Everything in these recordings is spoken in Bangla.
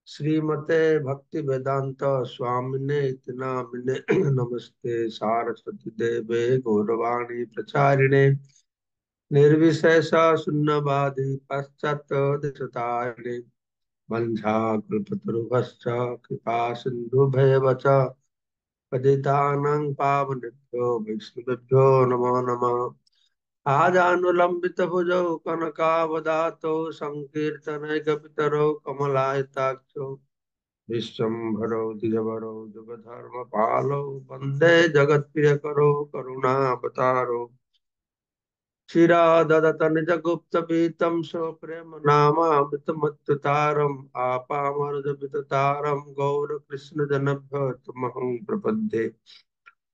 श्रीमते भक्ति वेदांत स्वामिने इति नामिने नमस्ते सारस्वती देवे गौरवाणी प्रचारिणे निर्विशेष शून्यवादी पश्चात देशतारिणे वंशाकल्पतरुभश्च कृपा सिन्धुभैव च पतितानां पावनेभ्यो वैष्णवेभ्यो नमो नमः। आजानुलंबित भुजौ कनकावदातो संकीर्तनैकपितरौ कमलायताक्षौ विश्वम्भरौ द्विजवरौ जुगधर्मपालौ वन्दे जगत्प्रियकरौ करुणावतारौ चिराददत निजगुप्तपीतं स्वप्रेम नामामृतमत्तुतारम् आपामरुजविततारं गौरकृष्णजनभ्यो तमहं प्रपद्ये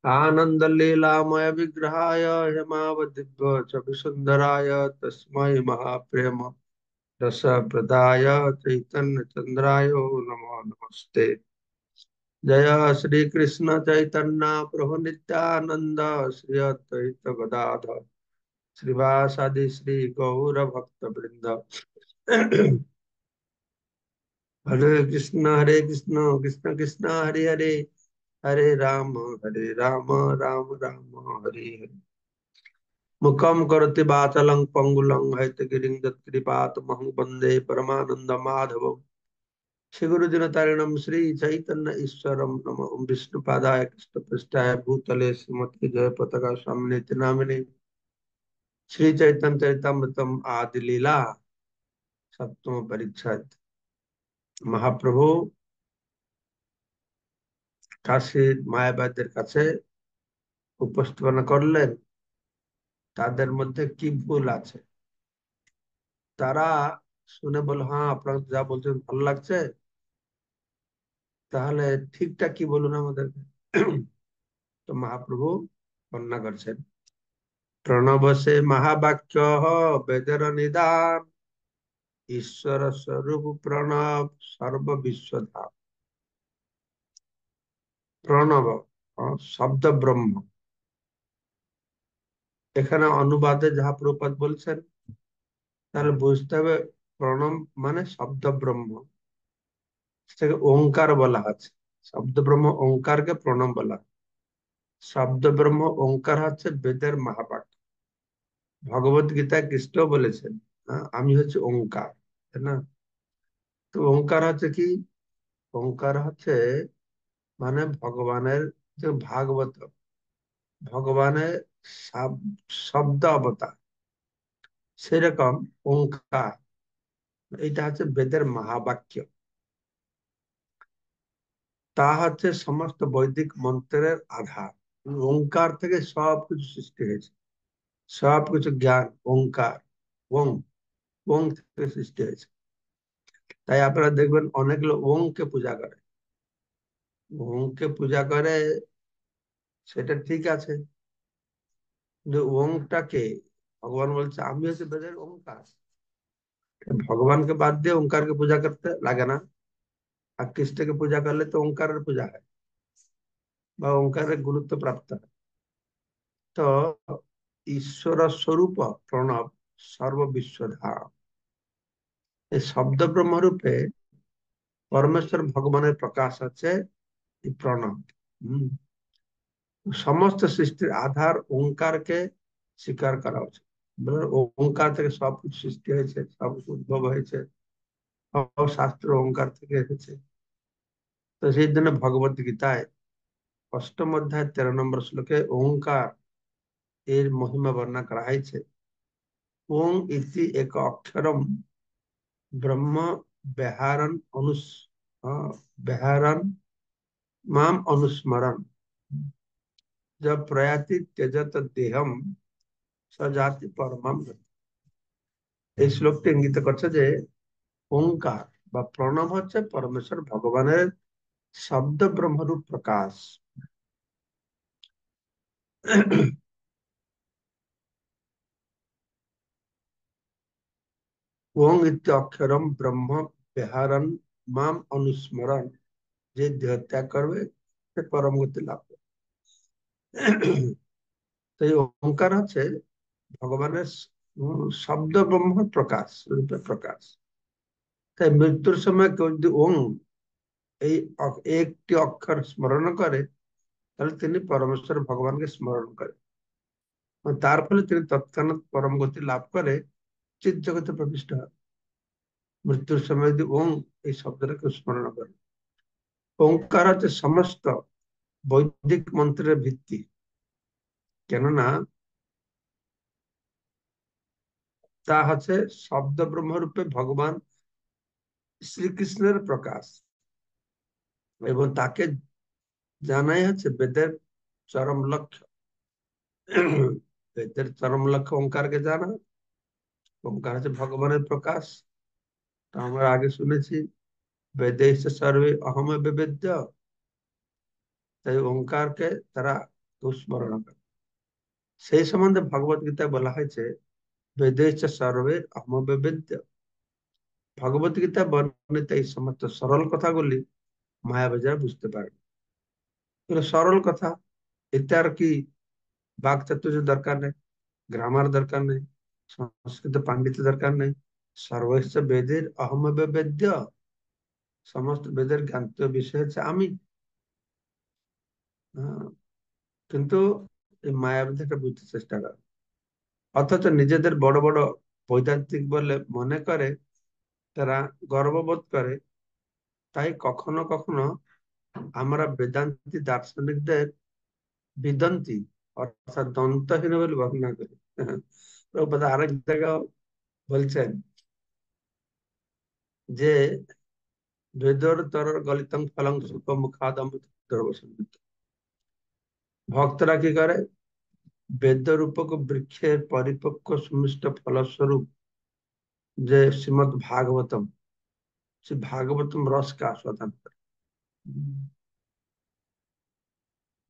आनन्दलीलामय विग्रहाय हेमावदिभ्यो च विसुन्दराय तस्मै महाप्रेम रस प्रदाय चैतन्य चंद्राय नमो नमस्ते। जय श्री कृष्ण चैतन्य प्रभु नित्यानंद श्री अद्वैत गदाधर श्रीवासादि श्री गौर भक्त वृंद। हरे कृष्ण कृष्ण कृष्ण हरे हरे, हरे राम राम राम हरे हरे। मुखम करोति वाचालं पंगुलं हैतगिरिं यत्कृपातमहं वन्दे परमानंद माधव। श्री गुरु दिनतारिणम श्री चैतन्य ईश्वरम नमो विष्णुपादाय कृष्णपृष्ठाय भूतले श्रीमती जय पताका स्वामिने नामिने श्री चैतन्य चरितमृतम आदि लीला सप्तम परिच्छेद। महाप्रभु কাশী মায়াবাদের কাছে উপস্থাপনা করলেন তাদের মধ্যে কি ভুল আছে। তারা শুনে বল, হ্যাঁ আপনারা যা বলছেন ভালো লাগছে, তাহলে ঠিকঠাক কি বলুন আমাদেরকে। তো মহাপ্রভু বর্ণনা করছেন, প্রণব সে মহাবাক্য বেদের নিদান ঈশ্বর স্বরূপ প্রণব সর্ব বিশ্বধাম। প্রণব শব্দ ব্রহ্ম, এখানে অনুবাদে যাহা প্রভুপাদ বলছেন তাহলে বুঝতে হবে প্রণব মানে শব্দ ব্রহ্ম, সেটাকে ওঙ্কার বলা আছে। শব্দ ব্রহ্ম ওঙ্কারকে প্রণব বলা হয়। শব্দ ব্রহ্ম ওঙ্কার হচ্ছে বেদের মহাবাক্য। ভগবত গীতায় কৃষ্ণ বলেছেন, আমি হচ্ছে ওঙ্কার, তাই না? তো ওঙ্কার হচ্ছে কি? ওঙ্কার হচ্ছে মানে ভগবানের যে ভাগবত, ভগবানের শব্দ অবতার, সেরকম ওঙ্কার, এটা হচ্ছে বেদের মহাবাক্য। তা হচ্ছে সমস্ত বৈদিক মন্ত্রের আধার। ওঙ্কার থেকে সবকিছু সৃষ্টি হয়েছে, সবকিছু জ্ঞান ওঙ্কার, ওং, ওং থেকে সৃষ্টি হয়েছে। তাই আপনারা দেখবেন অনেক লোক ওংকে পূজা করে। ওংকে পূজা করে সেটা ঠিক আছে, কিন্তু ওংটাকে ভগবান বলছে আমি হচ্ছে বেদের ওঙ্কার। ভগবানকে বাদ দিয়ে ওঙ্কারকে পূজা করতে লাগে না। আর কৃষ্ণকে পূজা করলে তো ওঙ্কারের পূজা হয় বা ওঙ্কারের গুরুত্ব প্রাপ্ত হয়। তো ঈশ্বর স্বরূপ প্রণব সর্ববিশ্বধাম, এই শব্দ ব্রহ্মরূপে পরমেশ্বর ভগবানের প্রকাশ আছে এই প্রণব। হম সমস্ত সৃষ্টির আধার ওঙ্কারকে স্বীকার করা উচিত। ওঙ্কার থেকে সবকিছু সৃষ্টি হয়েছে, সবকিছু উদ্ভব হয়েছে, সব শাস্ত্র ওঙ্কার থেকে এসেছে। তো সেই জন্য ভগবত গীতায় অষ্টম অধ্যায় 13 নম্বর শ্লোকে ওঙ্কার এর মহিমা বর্ণনা করা হয়েছে। ওং ইতি এক অক্ষরম ব্রহ্ম বেহারন বেহারন মাম অনুস্মরণ जब प्रयाति त्यजत देहम सजाति परमम गति। এই শ্লোকটি ইঙ্গিত করছে যে ওঙ্কার বা প্রণব হচ্ছে পরমেশ্বর ভগবানের শব্দ ব্রহ্মরূপ প্রকাশ। ওং ইত্য অক্ষরম ব্রহ্ম বিহারণ মাম অনুস্মরণ, যে দেহ ত্যাগ করবে সে পরম গতি লাভ করবে। তো এই ওঙ্কার হচ্ছে ভগবানের শব্দ ব্রহ্ম প্রকাশ রূপে প্রকাশ। তাই মৃত্যুর সময় কেউ যদি ওং এই একটি অক্ষর স্মরণ করে, তাহলে তিনি পরমেশ্বর ভগবানকে স্মরণ করে, এবং তার ফলে তিনি তৎক্ষণাৎ পরম গতি লাভ করে চিৎ জগতে প্রবিষ্ট হয়। মৃত্যুর সময় যদি ওং এই শব্দটাকে স্মরণ করে, ওঙ্কার হচ্ছে সমস্ত বৈদিক মন্ত্রের ভিত্তি। কেননা তা হচ্ছে শব্দ ব্রহ্মরূপে ভগবান শ্রীকৃষ্ণের প্রকাশ, এবং তাকে জানাই হচ্ছে বেদের চরম লক্ষ্য। বেদের চরম লক্ষ্য ওঙ্কারকে জানা। ওঙ্কার হচ্ছে ভগবানের প্রকাশ। তো আমরা আগে শুনেছি বেদে সর্বে অহম বেবেদ্য, তাই ওঙ্কারকে তারা স্মরণ করে। সেই সম্বন্ধে ভগবত গীতায় বলা হয়েছে বেদে সর্বে অহম বেবেদ্য। ভগবত গীতায় বর্ণিত এই সমস্ত সরল কথাগুলি মায়াবাজার বুঝতে পারে না। এগুলো সরল কথা, এতে আর কি বাকচাতুর্য দরকার নেই, গ্রামার দরকার নেই, সংস্কৃত পাণ্ডিত্য দরকার নেই। সর্বস্ব বেদের অহম বেদ্য, সমস্ত বেদের জ্ঞাত বিষয় হচ্ছে আমি। আহ, কিন্তু এই মায়াবাদীটা বুঝতে চেষ্টা করে, অথচ নিজেদের বড় বড় বৈদান্তিক বলে মনে করে, তারা গর্ববোধ করে। তাই কখনো কখনো আমরা বেদান্তি দার্শনিকদের বিদন্তি অর্থাৎ দন্তহীন বলে বর্ণনা করি। প্রভুপাদ আরেক জায়গায় বলছেন যে বেদর তর গলিতং ফলং সুখ মুখাদম দ্রবসম্বিত। ভক্তরা কি করে, বেদ রূপক বৃক্ষের পরিপক্ক সুমিষ্ট ফলস্বরূপ যে শ্রীমদ ভাগবতম, সে ভাগবতম রসকে আস্বাদন করে।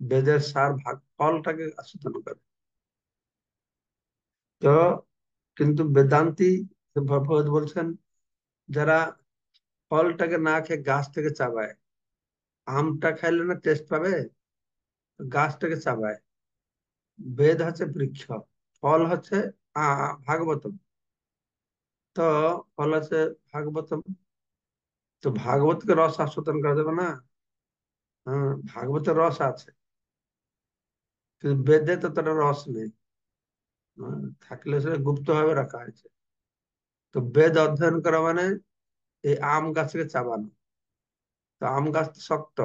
বেদের সার ভাগ ফলটাকে আস্বাদন করে। তো কিন্তু বেদান্তি ভগবত বলছেন, যারা ফলটাকে না খেয়ে গাছ থেকে চাবায়, আমটা খাইলে না টেস্ট পাবে, গাছটাকে চাবায়। বেদ হচ্ছে বৃক্ষ, ফল হচ্ছে ভাগবতম। তো ফল হচ্ছে ভাগবতম। তো ভাগবতকে রস আস্বাদন করা যাবে না? হ্যাঁ, ভাগবতের রস আছে, কিন্তু বেদে তো তার রস নেই। থাকলে সেটা গুপ্ত ভাবে রাখা হয়েছে। তো বেদ অধ্যয়ন করা মানে এই আম গাছকে চাবানো। তো আম গাছ তো শক্ত,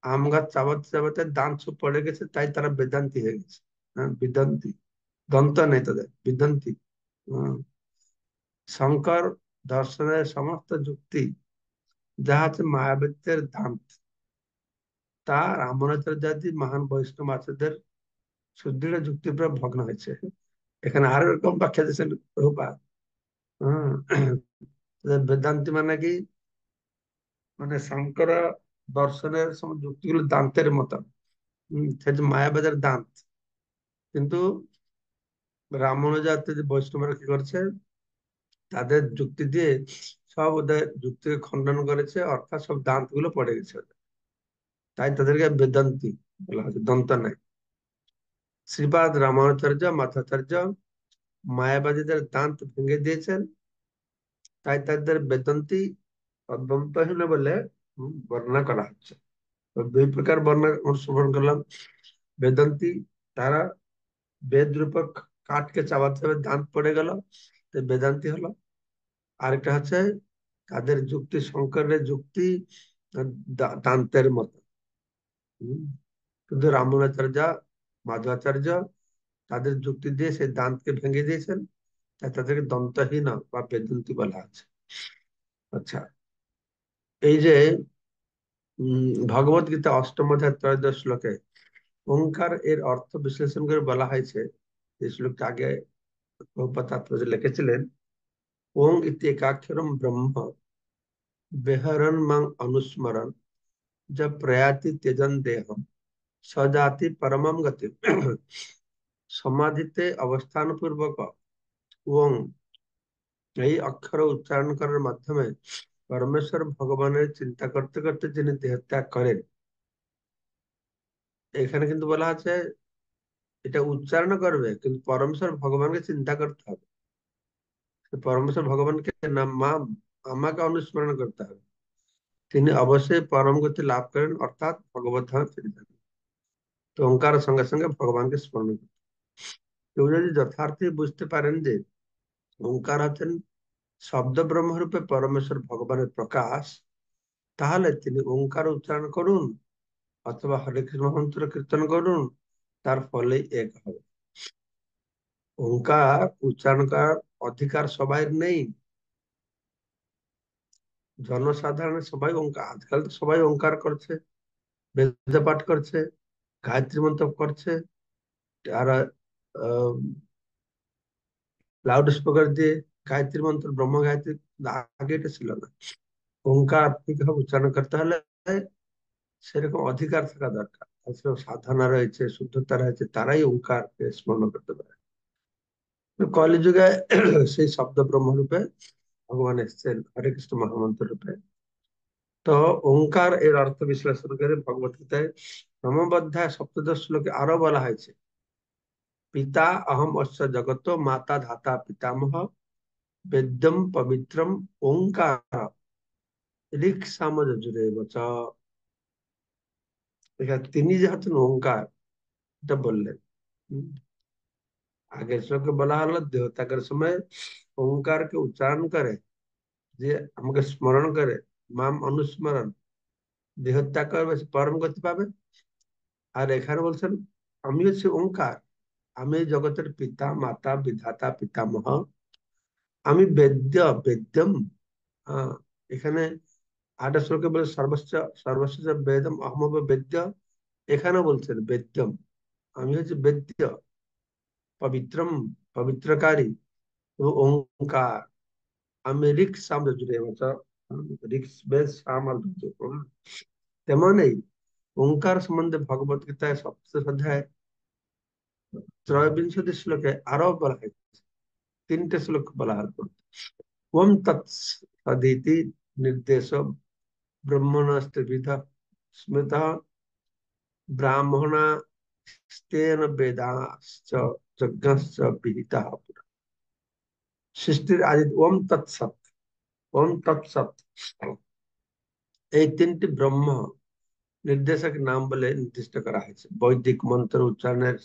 আম গাছ চাবাতে চাবাতে দাঁত সব পড়ে গেছে, তাই তারা বেদান্তি হয়ে গেছে। হ্যাঁ, বেদান্তি, দন্ত নেই তাদের, বেদান্তি। হ্যাঁ, শঙ্কর দর্শনের সমস্ত যুক্তি যা হচ্ছে মায়াবতীর দান্ত, তা রামানুজাচার্যাদি মহান বৈষ্ণব আচার্যদের সুদৃঢ় যুক্তির উপর ভগ্ন হয়েছে। এখানে আরো এরকম ব্যাখ্যা দিয়েছেন প্রভুপাদ। হ্যাঁ, বেদান্তি মানে কি, মানে শঙ্কর দর্শনের সমস্ত যুক্তিগুলো দান্তের মতো। সে যে মায়াবাদের দান্ত। কিন্তু রামানুজাচার্য যে বৈষ্ণবরা কি করছে, তাদের যুক্তি দিয়ে সব ওদের যুক্তিকে খণ্ডন করেছে, অর্থাৎ সব দাঁত গুলো পড়ে গেছে ওদের। তাই তাদেরকে বেদান্তি বলা হচ্ছে, দন্ত নাই। শ্রীপাদ রামানুচার্য মাথাচার্য মায়াবাদীদের দাঁত ভেঙে দিয়েছেন, তাই তাদের বেদান্তি দন্তহীন বলে বর্ণনা করা হচ্ছে। তো দুই প্রকার বর্ণনা অনুসরণ করলাম। বেদান্তি, তারা বেদ রূপক কাঠকে চাবাতে হবে, দাঁত পড়ে গেল, তো বেদান্তি হলো। আরেকটা হচ্ছে তাদের যুক্তি শঙ্করের যুক্তি দান্তের মতো। হম, কিন্তু রামানুজাচার্য মাধবাচার্য তাদের যুক্তি দিয়ে সেই দান্তকে ভেঙে দিয়েছেন, তাই তাদেরকে দন্তহীন বা বেদান্তি বলা আছে। আচ্ছা, এই যে ভগবত গীতা অষ্টম অধ্যায় ত্রয়োদশ শ্লোকে ওঙ্কার এর অর্থ বিশ্লেষণ করে বলা হয়েছে। এই শ্লোকটা আগে প্রভুপাদ তাৎপর্য লিখেছিলেন, ওং ইতি একাক্ষরম ব্রহ্ম বেহরন মাং অনুস্মরণ जब प्रयाति त्यजन देहम सजाति परमम गति। সমাধিতে অবস্থান পূর্বক ওং এই অক্ষর উচ্চারণ করার মাধ্যমে পরমেশ্বর ভগবানের চিন্তা করতে করতে যিনি দেহ ত্যাগ করেন। এখানে কিন্তু বলা আছে এটা উচ্চারণ করবে, কিন্তু পরমেশ্বর ভগবানকে চিন্তা করতে হবে। পরমেশ্বর ভগবানকে নাম মা আমাকে অনুস্মরণ করতে হবে। তিনি অবশ্যই পরম গতি লাভ করেন, অর্থাৎ ভগবত ধামে ফিরে যান। তো ওঙ্কার সঙ্গে সঙ্গে ভগবানকে স্মরণ করতে। কেউ যদি যথার্থে বুঝতে পারেন যে ওঙ্কার হচ্ছেন শব্দ ব্রহ্মরূপে পরমেশ্বর ভগবানের প্রকাশ, তাহলে তিনি ওঙ্কার উচ্চারণ করুন অথবা হরে কৃষ্ণ মন্ত্র কীর্তন করুন, তার ফলেই এক হবে। ওঙ্কার উচ্চারণ করার অধিকার সবাই নেই। জনসাধারণের সবাই ওঙ্কার, আজকাল তো সবাই ওঙ্কার করছে, বেদ পাঠ করছে, গায়ত্রী মন্ত্র করছে, আর লাউড স্পিকার দিয়ে গায়ত্রী মন্ত্র, ব্রহ্ম গায়ত্রী। আগে এটা ছিল না। ওঙ্কার ঠিকভাবে উচ্চারণ করতে হলে সেরকম অধিকার থাকা দরকার। তাছাড়া সাধনা রয়েছে, শুদ্ধতা রয়েছে, তারাই ওঙ্কারকে স্মরণ করতে পারে। তো কলিযুগে সেই শব্দ ব্রহ্মরূপে ভগবান এসেছেন হরে কৃষ্ণ মহামন্ত্র রূপে। তো ওঙ্কার এর অর্থ বিশ্লেষণ করে ভগবত গীতায় ব্রহ্মবধ্যায় সপ্তদশ শ্লোকে আরো বলা হয়েছে, পিতা অহম অস্য জগত মাতা ধাতা পিতামহ বেদ্যম পবিত্রম ওঙ্কার ঋক সাম যজুরেব চ। এখানে তিনি যে হচ্ছেন ওঙ্কার, এটা বললেন। হুম। আগের শ্লোকে বলা হলো দেহত্যাগের সময় ওঙ্কারকে উচ্চারণ করে যে আমাকে স্মরণ করে, মাম অনুস্মরণ, দেহত্যাগ করবে সে পরম গতি পাবে। আর এখানে বলছেন আমি হচ্ছে ওঙ্কার, আমি জগতের পিতা মাতা বিধাতা পিতামহ, আমি বেদ্য বেদ্যম। এখানে আট শ্লোকে বলে সর্বস্ব সর্বস্ব বেদম অহম বেদ্য, এখানে বলছেন বেদ্যম, আমি হচ্ছে বেদ্য, পবিত্রম পবিত্রকারী, এবং ওঙ্কার আমি ঋক সাম জুড়ে ঋক বেদ সাম আর যজুর। তেমনই ওঙ্কার সম্বন্ধে ভগবত গীতায় সপ্তদশ অধ্যায় ত্রয়োবিংশতি শ্লোকে আরো বলা হয়েছে। তিনটে শ্লোক বলা হলো। ওম তৎসদিতি নির্দেশ ব্রহ্মণস্ত্রিবিধ স্মৃত ব্রাহ্মণাস্তেন বেদাশ্চ যজ্ঞশ্চ বিহিতঃ পুরা। সৃষ্টির আদি ওম তৎসৎ, ওম তৎসৎ, এই তিনটি ব্রহ্ম নির্দেশক নাম বলে নির্দিষ্ট করা হয়েছে। বৈদিক মন্ত্র উচ্চারণের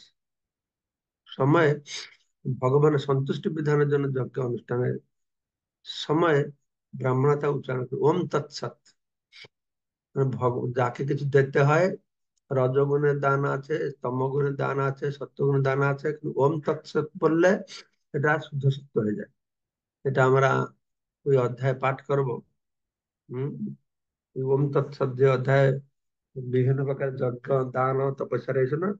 সময়, ভগবানের সন্তুষ্টি বিধানের জন্য যজ্ঞ অনুষ্ঠানের সময় ব্রাহ্মণতা উচ্চারণ করে ওম তৎসৎ। যাকে কিছু দিতে হয়, রজগুণের দান আছে, তমগুণের দান আছে, সত্যগুণের দান আছে, কিন্তু ওম তৎসৎ বললে এটা শুদ্ধ সত্য হয়ে যায়। এটা আমরা ওই অধ্যায় পাঠ করব। হম। ওম তৎসৎ যে অধ্যায় বিভিন্ন প্রকার যজ্ঞ দান ও তপস্যা রয়েছে না,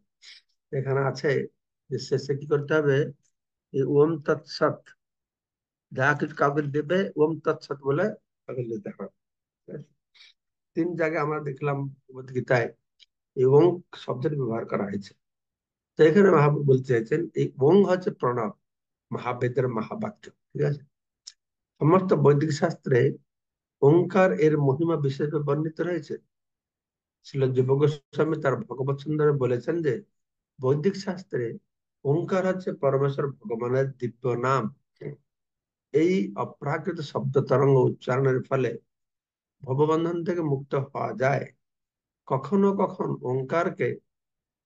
এখানে আছে যে শেষে কি করতে হবে, এই ওম তৎসৎ যা কিছু কাউকে দেবে ওম তৎসৎ বলে তাকে দিতে হবে। তিন জায়গায় আমরা দেখলাম ভগবত গীতায় এই ওং শব্দটি ব্যবহার করা হয়েছে। তো এখানে মহাপ্রভু বলতে চাইছেন এই ওং হচ্ছে প্রণব, মহাবেদের মহাবাক্য। ঠিক আছে। সমস্ত বৈদিক শাস্ত্রে ওঙ্কার এর মহিমা বিশেষভাবে বর্ণিত রয়েছে। ছিল যুব গোস্বামী তার ভগবত সুন্দরে বলেছেন যে বৈদিক শাস্ত্রে ওঙ্কার হচ্ছে পরমেশ্বর ভগবানের দিব্য নাম। এই অপ্রাকৃত শব্দ তরঙ্গ উচ্চারণের ফলে ভববন্ধন থেকে মুক্ত হওয়া যায়। কখনো কখন ওঙ্কারকে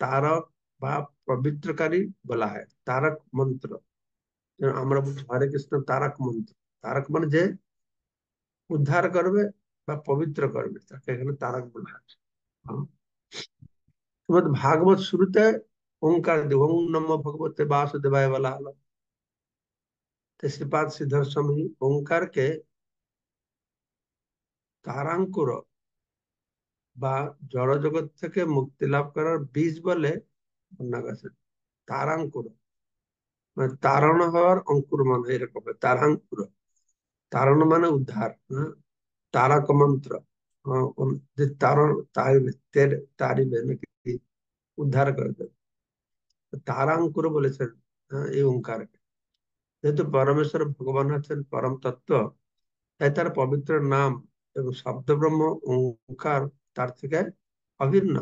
তারক বা পবিত্রকারী বলা হয়, তারক মন্ত্র। যেমন আমরা বলছি হরে কৃষ্ণ তারক মন্ত্র, তারক মানে যে উদ্ধার করবে বা পবিত্র করবে, তাকে এখানে তারক বলা হয়। ভাগবত শুরুতে ওঙ্কার দিয়ে ওং নমো ভগবতে বাসুদেবায় বলা হলো। তো শ্রীপাদ শ্রীধর স্বামী ওঙ্কারকে তারাঙ্কুর বা জড় জগৎ থেকে মুক্তি লাভ করার বীজ বলে বর্ণনা করেছেন। তারাঙ্কুর মানে তারণ হওয়ার অঙ্কুর মানে এরকম তারাঙ্কুর। তারণ মানে উদ্ধার। হ্যাঁ। তারক মন্ত্র, যে তারণ তারিবে তারিবে নাকি উদ্ধার করে দেবে, তারাঙ্কুর বলেছেন। হ্যাঁ, এই ওঙ্কারকে। যেহেতু পরমেশ্বর ভগবান হচ্ছেন পরম তত্ত্ব, তাই তার পবিত্র নাম এবং শব্দ ব্রহ্ম ওঙ্কার তার থেকে অভিন্ন।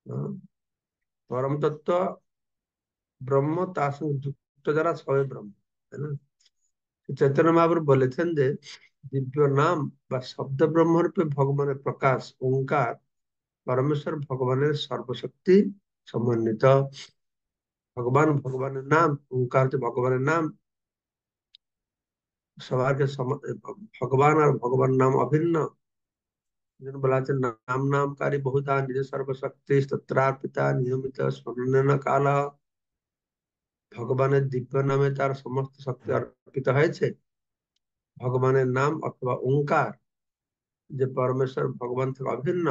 আহ, পরম তত্ত্ব ব্রহ্ম, তার সঙ্গে যুক্ত যারা সবাই ব্রহ্ম, তাই না? চৈতন্য মহাপ্রভু বলেছেন যে দিব্য নাম বা শব্দ ব্রহ্মরূপে ভগবানের প্রকাশ ওঙ্কার পরমেশ্বর ভগবানের সর্বশক্তি সমন্বিত। ভগবানের নাম, ওঙ্কার হচ্ছে ভগবানের নাম। সবারকে ভগবান আর ভগবান নাম অভিন্ন। যেন বলা আছে নাম নামকারী বহুধা নিজ সর্বশক্তি তত্রার্পিতা নিয়মিত স্মরণেন কাল। ভগবানের দিব্য নামে তার সমস্ত শক্তি অর্পিত হয়েছে। ভগবানের নাম অথবা ওঙ্কার যে পরমেশ্বর ভগবান থেকে অভিন্ন,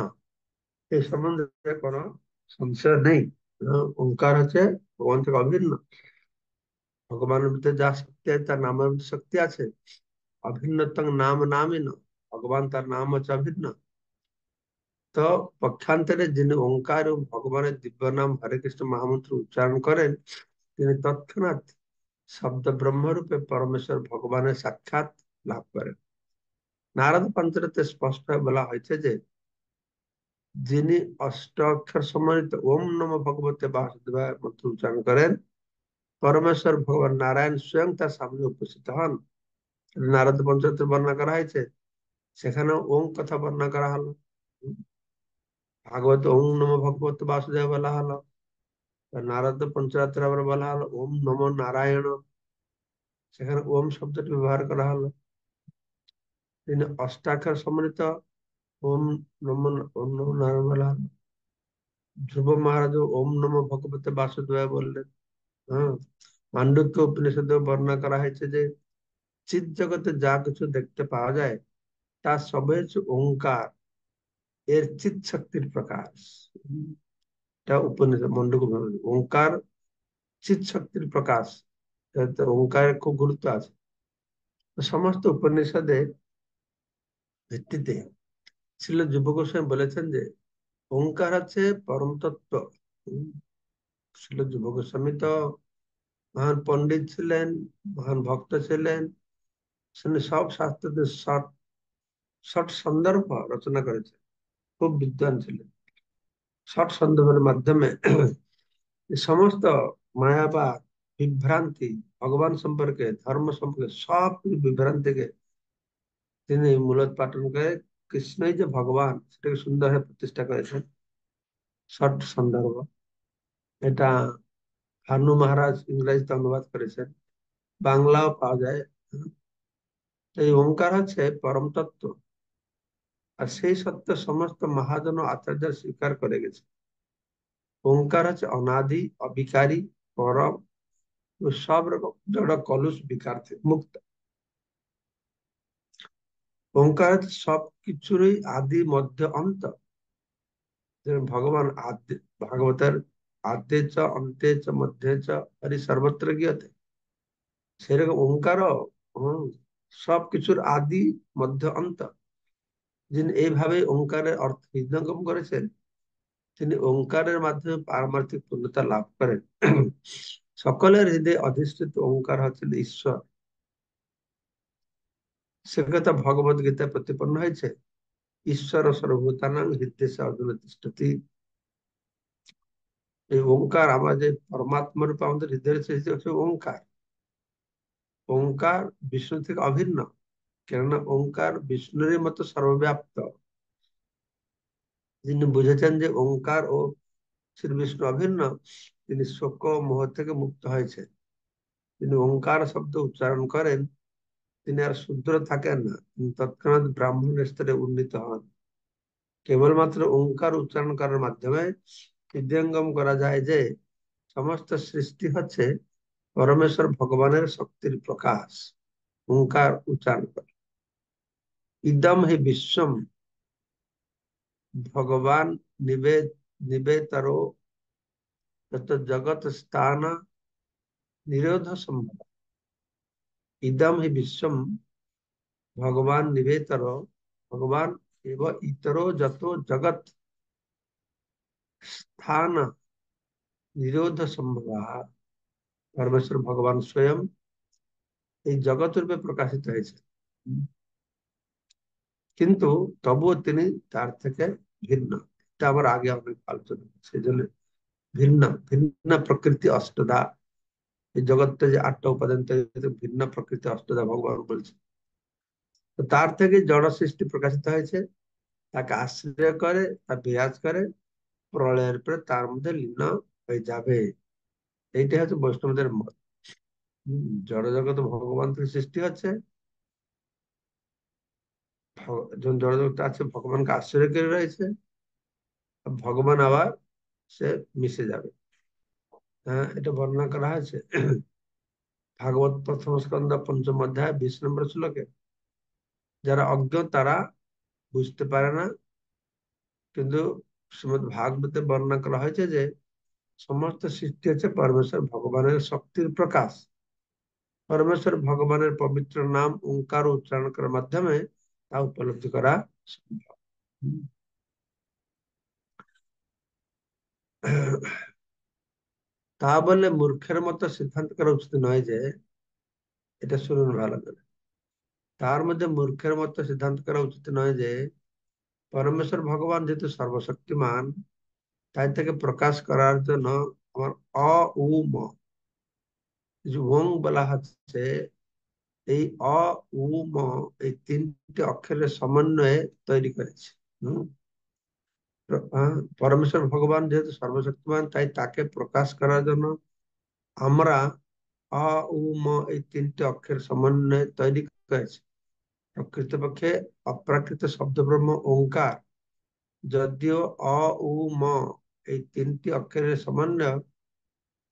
এই সম্বন্ধে কোনো সংশয় নেই। ওঙ্কার হচ্ছে ভগবান থেকে অভিন্ন। ভগবানের ভিতরে যা শক্তি আছে তার নামের মধ্যে শক্তি আছে। অভিন্নতং নাম নামই ন, ভগবান তার নাম হচ্ছে অভিন্ন। তো পক্ষান্তরে যিনি ওঙ্কার এবং ভগবানের দিব্য নাম হরে কৃষ্ণ মহামন্ত্র উচ্চারণ করেন, তিনি তৎক্ষণাৎ শব্দ ব্রহ্মরূপে পরমেশ্বর ভগবানের সাক্ষাৎ লাভ করেন। নারদ পঞ্চরতে স্পষ্ট বলা হয়েছে যে যিনি অষ্টাক্ষর সম্মানিত ওম নমঃ ভগবতে বাসুদেবায় মন্ত্র উচ্চারণ করেন, পরমেশ্বর ভগবান নারায়ণ স্বয়ং তার সামনে উপস্থিত হন। নারদ পঞ্চরতে বর্ণনা করা হয়েছে, সেখানে ওম কথা বর্ণনা করা হলো। ভাগবত ওম নমঃ ভগবতে বাসুদেব বলা হলো, নারদ পঞ্চরাত্রে আবার বলা হলো ওম নমঃ নারায়ণ, সেখানে ওম শব্দটি ব্যবহার করা হলো। তিনি অষ্টাক্ষর সম্মানিত ওম ওম নমঃ নারায়ণ বলা হলো। ধ্রুব মহারাজ ওম নমঃ ভগবতে বাসুদেব বললেন। হ্যাঁ, মান্ডুক্য উপনিষদে বর্ণনা করা হয়েছে যে চিৎ জগতে যা কিছু দেখতে পাওয়া যায় তা সবই হচ্ছে ওঙ্কার, এর চিৎ শক্তির প্রকাশ। এটা উপনিষদ মন্ডুক উপনিষদ। ওঙ্কার চিৎ শক্তির প্রকাশ, এতে ওঙ্কারের খুব গুরুত্ব আছে। তো সমস্ত উপনিষদের ভিত্তিতে ছিল যুব গোস্বামী বলেছেন যে ওঙ্কার হচ্ছে পরম তত্ত্ব। উম, ছিল যুব গোস্বামী তো মহান পণ্ডিত ছিলেন, মহান ভক্ত ছিলেন। তিনি সব শাস্ত্রদের ষট ষট সন্দর্ভ রচনা করেছেন, খুব বিদ্বান ছিলেন। ষট সন্দর্ভের মাধ্যমে এই সমস্ত মায়াবাদ, বিভ্রান্তি, ভগবান সম্পর্কে, ধর্ম সম্পর্কে সব কিছু বিভ্রান্তিকে তিনি মূলোৎপাটন করে কৃষ্ণই যে ভগবান সেটাকে সুন্দরভাবে প্রতিষ্ঠা করেছেন। ষট সন্দর্ভ, এটা ভানু মহারাজ ইংরেজিতে অনুবাদ করেছেন, বাংলাও পাওয়া যায়। এই ওঙ্কার হচ্ছে পরম তত্ত্ব, আর সেই সত্য সমস্ত মহাজন ও আচার্য স্বীকার করে গেছে। ওঙ্কার হচ্ছে অনাদি, অবিকারী, পরম ও সব রকম জড় কলুষ বিকার থেকে মুক্ত। ওঙ্কার হচ্ছে সবকিছুরই আদি মধ্য অন্ত। যেমন ভগবান আদি, ভাগবতের আদ্যে চ অন্তে চ মধ্যে চ হরি সর্বত্র গিয়তে, সেরকম ওঙ্কারও সবকিছুর আদি মধ্য অন্ত। যিনি এইভাবে ওঙ্কারের অর্থ হৃদয়ঙ্গম করেছেন, তিনি ওঙ্কারের মাধ্যমে পারমার্থিক পূর্ণতা লাভ করেন। সকলের হৃদয়ে অধিষ্ঠিত ওঙ্কার হচ্ছেন ঈশ্বর। সে কথা ভগবত গীতায় প্রতিপন্ন হয়েছে, ঈশ্বর সর্বভূতানাং হৃদয়ে অর্জুন তিষ্ঠতি। এই ওঙ্কার আমাদের পরমাত্মা রূপে আমাদের হৃদয়ের হচ্ছে ওঙ্কার। ওঙ্কার বিষ্ণু থেকে অভিন্ন, কেননা ওঙ্কার বিষ্ণুরই মতো সর্বব্যাপ্ত। যিনি বুঝেছেন যে ওঙ্কার ও শ্রী বিষ্ণু অভিন্ন, তিনি শোক ও মোহ থেকে মুক্ত হয়েছে। তিনি ওঙ্কার শব্দ উচ্চারণ করেন, তিনি আর শূদ্র থাকেন না, তিনি তৎক্ষণাৎ ব্রাহ্মণ স্তরে উন্নীত হন। কেবলমাত্র ওঙ্কার উচ্চারণ করার মাধ্যমে হৃদয়ঙ্গম করা যায় যে সমস্ত সৃষ্টি হচ্ছে পরমেশ্বর ভগবানের শক্তির প্রকাশ। ওঙ্কার উচ্চারণ করে ইদম হি বিশ্বম ভগবান নিবেতরো যত জগৎ স্থান নিরোধ সম্ভব। ইদম হি বিশ্বম ভগবান নিবেতরো, ভগবান এব ইতরো যত জগৎ স্থান নিরোধ সম্ভব। পরমেশ্বর ভগবান স্বয়ং এই জগৎ রূপে প্রকাশিত হয়েছে, কিন্তু তবুও তিনি তার থেকে ভিন্ন। এটা আবার আগে অনেক আলোচনা, সেই জন্য ভিন্ন ভিন্ন প্রকৃতি অষ্টদা। এই জগৎটা যে 8টা উপাদান তৈরি, ভিন্ন প্রকৃতি অষ্টদা ভগবান বলছে। তো তার থেকে জড় সৃষ্টি প্রকাশিত হয়েছে, তাকে আশ্রয় করে, তা বিরাজ করে, প্রলয়ের পরে তার মধ্যে লীন হয়ে যাবে। এইটা হচ্ছে বৈষ্ণবদের মত। জড় জগৎ ভগবান থেকে সৃষ্টি হচ্ছে, যখন জড় জগৎ আছে ভগবানকে আশ্রয় করে রয়েছে, ভগবান আবার সে মিশে যাবে। হ্যাঁ, এটা বর্ণনা করা হয়েছে ভাগবত প্রথম স্কন্ধ পঞ্চম অধ্যায় 20 নম্বর শ্লোকে। যারা অজ্ঞ তারা বুঝতে পারে না, কিন্তু শ্রীমদ্ ভাগবতে বর্ণনা করা হয়েছে যে সমস্ত সৃষ্টি হচ্ছে পরমেশ্বর ভগবানের শক্তির প্রকাশ। পরমেশ্বর ভগবানের পবিত্র নাম ওঙ্কার উচ্চারণ করার মাধ্যমে তা উপলব্ধি করা সম্ভব। তা বলে মূর্খের মতো সিদ্ধান্ত করা উচিত নয় যে, এটা শুনুন ভালো করে, তার মধ্যে মূর্খের মতো সিদ্ধান্ত করা উচিত নয় যে পরমেশ্বর ভগবান যেহেতু সর্বশক্তিমান, তাই তাকে প্রকাশ করার জন্য আমার অ উ ম, যে ওং বলা হচ্ছে, এই অ উ ম, এই তিনটি অক্ষরের সমন্বয়ে তৈরি করেছে। হম পরমেশ্বর ভগবান যেহেতু সর্বশক্তিমান, তাই তাকে প্রকাশ করার জন্য আমরা অ উ ম এই তিনটি অক্ষরের সমন্বয়ে তৈরি করেছে। প্রকৃতপক্ষে অপ্রাকৃত শব্দ ব্রহ্ম ওঙ্কার যদিও অ উ ম এই তিনটি অক্ষরের সমন্বয়,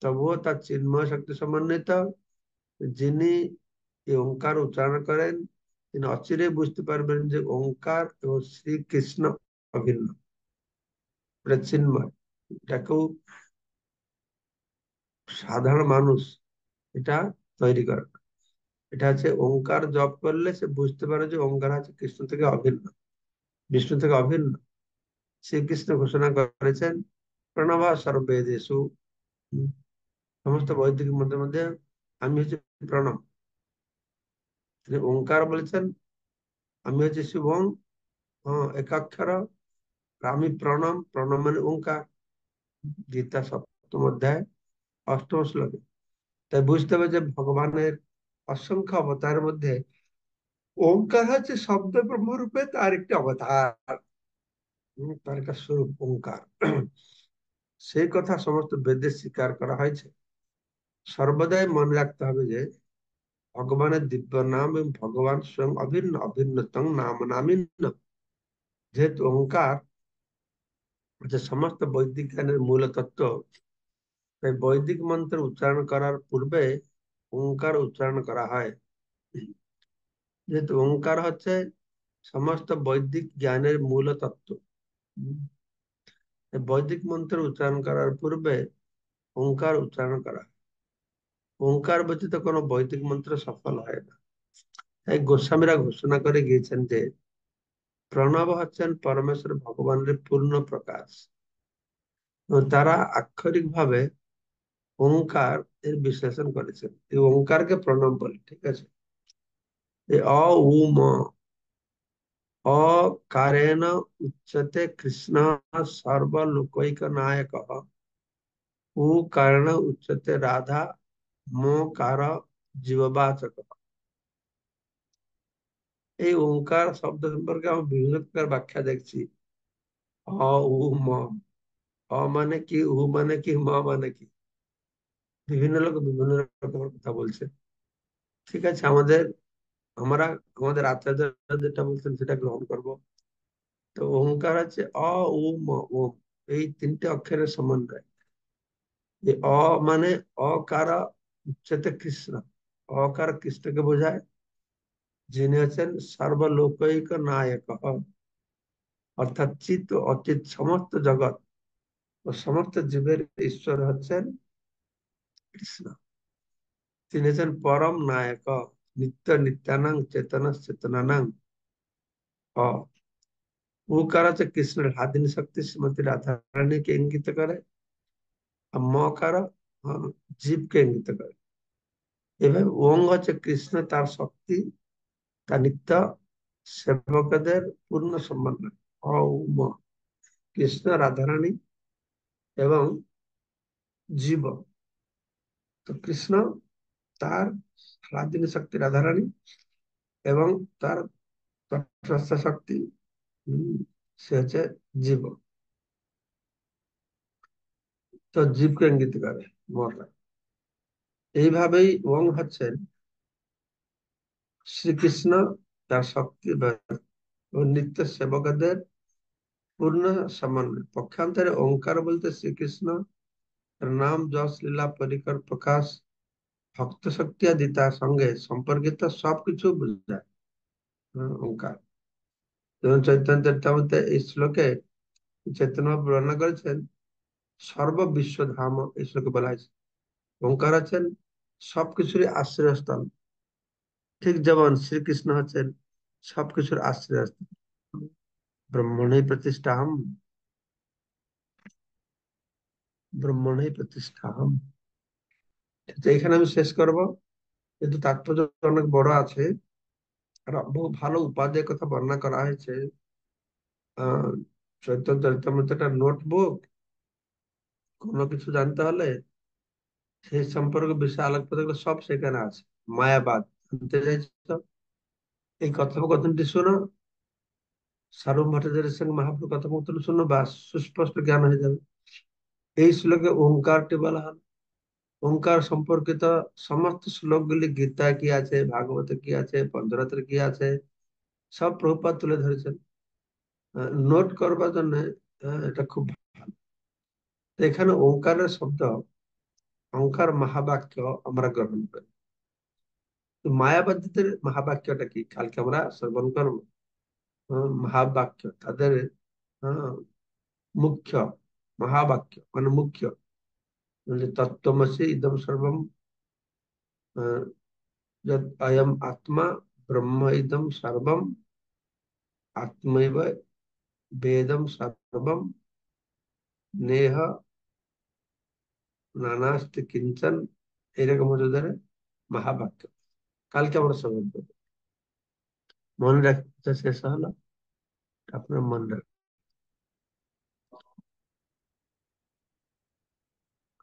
তবুও তার চিন্ময় শক্তি সমন্বিত। যিনি এই ওঙ্কার উচ্চারণ করেন, তিনি অচিরে বুঝতে পারবেন যে ওঙ্কার এবং শ্রীকৃষ্ণ অভিন্ন, এটা চিন্ময়। এটাকেও সাধারণ মানুষ এটা তৈরি করে না। এটা হচ্ছে ওঙ্কার জপ করলে সে বুঝতে পারে যে ওঙ্কার হচ্ছে কৃষ্ণ থেকে অভিন্ন, বিষ্ণু থেকে অভিন্ন। শ্রীকৃষ্ণ ঘোষণা করেছেন প্রণব সর্ববেদেষু, সমস্ত বৈদিক মন্ত্রের মধ্যে আমি হচ্ছে প্রণব। তিনি ওঙ্কার বলেছেন, আমি হচ্ছে শিবং, একাক্ষর, আর আমি প্রণব, প্রণব মানে ওঙ্কার। গীতা সপ্তম অধ্যায় অষ্টম শ্লোকে। তাই বুঝতে হবে যে ভগবানের অসংখ্য অবতারের মধ্যে ওঙ্কার হচ্ছে শব্দ ব্রহ্মরূপে তার একটি অবতার। তার একটা স্বরূপ ওঙ্কার। সেই কথা সমস্ত বেদে স্বীকার করা হয়েছে। সর্বদাই মনে রাখতে হবে যে ভগবানের দিব্য নাম এবং ভগবান স্বয়ং অভিন্ন, অভিন্নতম নাম নামিন্ন। যেহেতু ওঙ্কার যে সমস্ত বৈদিক জ্ঞানের মূল তত্ত্ব, তাই বৈদিক মন্ত্র উচ্চারণ করার পূর্বে ওঙ্কার উচ্চারণ করা হয়। যেহেতু ওঙ্কার হচ্ছে সমস্ত বৈদিক জ্ঞানের মূল তত্ত্ব, এই বৈদিক মন্ত্র উচ্চারণ করার পূর্বে ওঙ্কার উচ্চারণ করা হয়। ওঙ্কার ব্যতীত কোনো বৈদিক মন্ত্র সফল হয় না। তাই গোস্বামীরা ঘোষণা করে গিয়েছেন যে প্রণব হচ্ছেন পরমেশ্বর ভগবানের পূর্ণ প্রকাশ। এবং তারা আক্ষরিক ভাবে ওঙ্কার এর বিশ্লেষণ করেছেন। এই ওঙ্কারকে প্রণব বলে, ঠিক আছে। এই অ উ ম, অকারেণ উচ্যতে কৃষ্ণ সর্বলোকৈক নায়ক, উ কারেণ উচ্যতে রাধা, ম কার জীববাচক। এই ওঙ্কার শব্দ সম্পর্কে আমরা বিভিন্ন প্রকার ব্যাখ্যা দেখছি। অ উ ম, অ মানে কি, উ মানে কি, ম মানে কি, বিভিন্ন লোক বিভিন্ন রকমের কথা বলছে। ঠিক আছে, আমরা আমাদের আচার্য যেটা বলছেন সেটা গ্রহণ করব। তো ওঙ্কার আছে অ উ ম, ওম, এই তিনটে অক্ষরের সমন্বয়। এই অ মানে অকার উচ্চতে কৃষ্ণ, অকার কৃষ্ণকে বোঝায়, যিনি হচ্ছেন সর্বলোকৈক নায়ক, অর্থাৎ চিত ও অচিত সমস্ত জগৎ ও সমস্ত জীবের ঈশ্বর হচ্ছেন কৃষ্ণ। তিনি হচ্ছেন পরম নায়ক, নিত্য নিত্যানাং চেতন চেতনানাং। উকার হচ্ছে কৃষ্ণের হাদিনী শক্তি শ্রীমতী রাধারানীকে ইঙ্গিত করে, আর মকার জীবকে ইঙ্গিত করে। এভাবে ওং হচ্ছে কৃষ্ণ, তার শক্তি, তার নিত্য সেবকদের পূর্ণ সম্মান। অ উ ম, কৃষ্ণ, রাধারানী এবং জীব। তো কৃষ্ণ, তার হাদিনী শক্তি রাধারানী এবং তার তটস্থ শক্তি, সে হচ্ছে জীব। তো জীবকে ইঙ্গিত করে মররা। এইভাবেই ওং হচ্ছেন শ্রীকৃষ্ণ, তার শক্তি ও নিত্য সেবকদের পূর্ণ সমন্বয়। পক্ষান্তরে ওঙ্কার বলতে শ্রীকৃষ্ণ নাম, যশ, লীলা, পরিকর, প্রকাশ, ভক্ত শক্তি আদি তার সঙ্গে সম্পর্কিত সবকিছু বোঝায় ওঙ্কার। যেমন চৈতন্য চরিতামৃতে এই শ্লোকে চৈতন্য মহাপ্রভু বর্ণনা করেছেন সর্ব বিশ্ব ধাম, এই শ্লোকে বলা হয়েছে ওঙ্কার হচ্ছেন সবকিছুরই আশ্রয়স্থল। ঠিক যেমন শ্রীকৃষ্ণ হচ্ছেন সবকিছুর আশ্রয়স্থল। ব্রহ্মণে প্রতিষ্ঠাহম, ব্রহ্মণে প্রতিষ্ঠাহম। তো এখানে আমি শেষ করব, কিন্তু তাৎপর্য অনেক বড় আছে। আর বহু ভালো উপাদেয় কথা বর্ণনা করা হয়েছে। আহ চৈতন্য চরিতামৃত একটা নোটবুক। কোনো কিছু জানতে হলে সেই সম্পর্কে বিষয়ে আলোকপাত করলে সব সেখানে আছে। মায়াবাদ জানতে চাইছো, এই কথোপকথনটি শোনো, সারুম ভট্টাচার্যের সঙ্গে মহাপ্রভু কথোপকথন শোনো, বাস সুস্পষ্ট জ্ঞান হয়ে যাবে। এই শ্লোকে ওঙ্কারটি বলা হল। ওঙ্কার সম্পর্কিত সমস্ত শ্লোকগুলি গীতায় কি আছে, ভাগবতে কি আছে, পঞ্চরাত্রে কি আছে, সব প্রভুপাদ তুলে ধরেছেন নোট করবার জন্য। এটা খুব ভালো। তো এখানে ওঙ্কারের শব্দ, ওঙ্কার মহাবাক্য আমরা গ্রহণ করি। তো মায়াবাদীদের মহাবাক্যটা কি কালকে আমরা শ্রবণ করবো। মহাবাক্য তাদের আহ, মুখ্য মহাবাক্য, মানে মুখ্য মানে তত্ত্বমসি ইদম সর্বম, আহ, যৎ অয়ম আত্মা ব্রহ্ম ইদম সর্বম, আত্মৈব বেদম সর্বম, নেহ নানাস্তি কিঞ্চন, এরকম হচ্ছে ওদের মহাবাক্য। কালকে আমরা শ্রবণ করবো। মনে রাখতে শেষ হলো, আপনার মনে রাখ।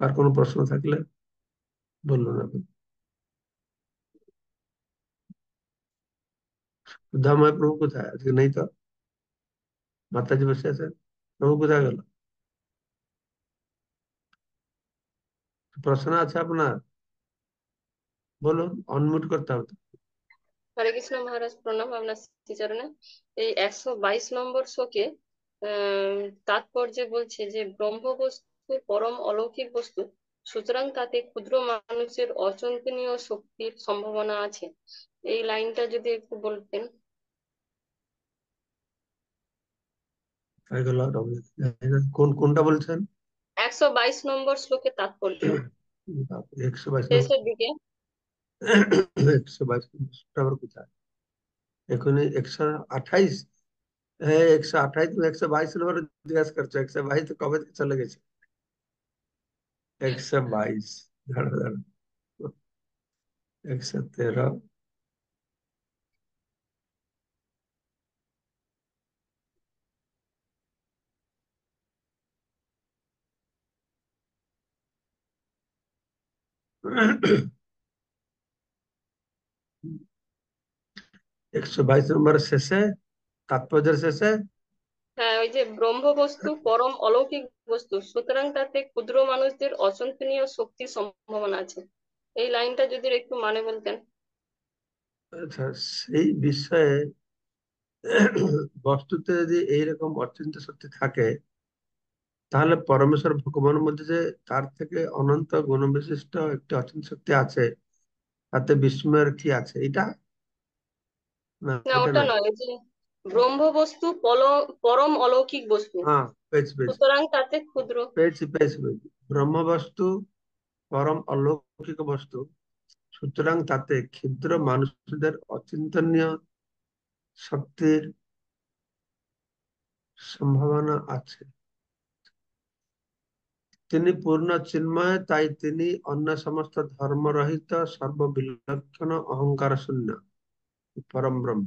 আর কোনো প্রশ্ন থাকলে বলুন আপনি। সুধাময় প্রভু কোথায় আজকে? নেই তো, মাতাজি বসে আছেন। প্রভু কোথায় গেল? প্রশ্ন আছে আপনার? বলুন, অনমিউট করতে হবে তো। হরে কৃষ্ণ মহারাজ, প্রণাম আপনার শ্রীচরণে। এই 122 নম্বর শ্লোকে আহ তাৎপর্যে বলছে যে ব্রহ্ম বস্তু পরম অলৌকিক বস্তু, সুতরাং তাতে ক্ষুদ্র মানুষের অচিন্তনীয় শক্তির সম্ভাবনা আছে। এই লাইনটা যদি একটু বলতেন। হয়ে গেল। কোনটা বলছেন? 122 নম্বর শ্লোকে তাৎপর্য 122 নম্বর। শেষের দিকে। 122 নম্বর আবার কোথায়? এখনই 128। হ্যাঁ, 128 তুমি 122 নম্বর জিজ্ঞাসা করছো। 122 তো কবে থেকে চলে গেছে। 122, দাঁড়া দাঁড়া, 113। একশো বাইশ নম্বরের শেষে, তাৎপর্যের শেষে। হ্যাঁ, ওই যে ব্রহ্ম বস্তু পরম অলৌকিক বস্তু, সুতরাং তাতে ক্ষুদ্র মানুষদের অচিন্তনীয় শক্তির সম্ভাবনা আছে। এই লাইনটা যদি একটু মানে বলতেন। আচ্ছা, সেই বিষয়ে বস্তুতে যদি এইরকম অচিন্ত্য শক্তি থাকে, তাহলে পরমেশ্বর ভগবানের মধ্যে যে তার থেকে অনন্ত গুণ বিশিষ্ট একটি অচিন্ত্য শক্তি আছে, তাতে বিস্ময়ের কি আছে? এটা না, না, এটা ওটা নয়। নয়, ওই যে ব্রহ্ম বস্তু পরম অলৌকিক বস্তু, হ্যাঁ, পেয়েছি পেয়েছি সুতরাং তাতে ক্ষুদ্র। পেয়েছি পেয়েছি পেয়েছি। ব্রহ্ম বস্তু পরম অলৌকিক বস্তু, সুতরাং তাতে ক্ষুদ্র মানুষদের অচিন্তনীয় শক্তির সম্ভাবনা আছে। তিনি পূর্ণ চিন্ময়, তাই তিনি অন্য সমস্ত ধর্মরহিত, সর্ববিলক্ষণ, অহংকার শূন্য পরম ব্রহ্ম।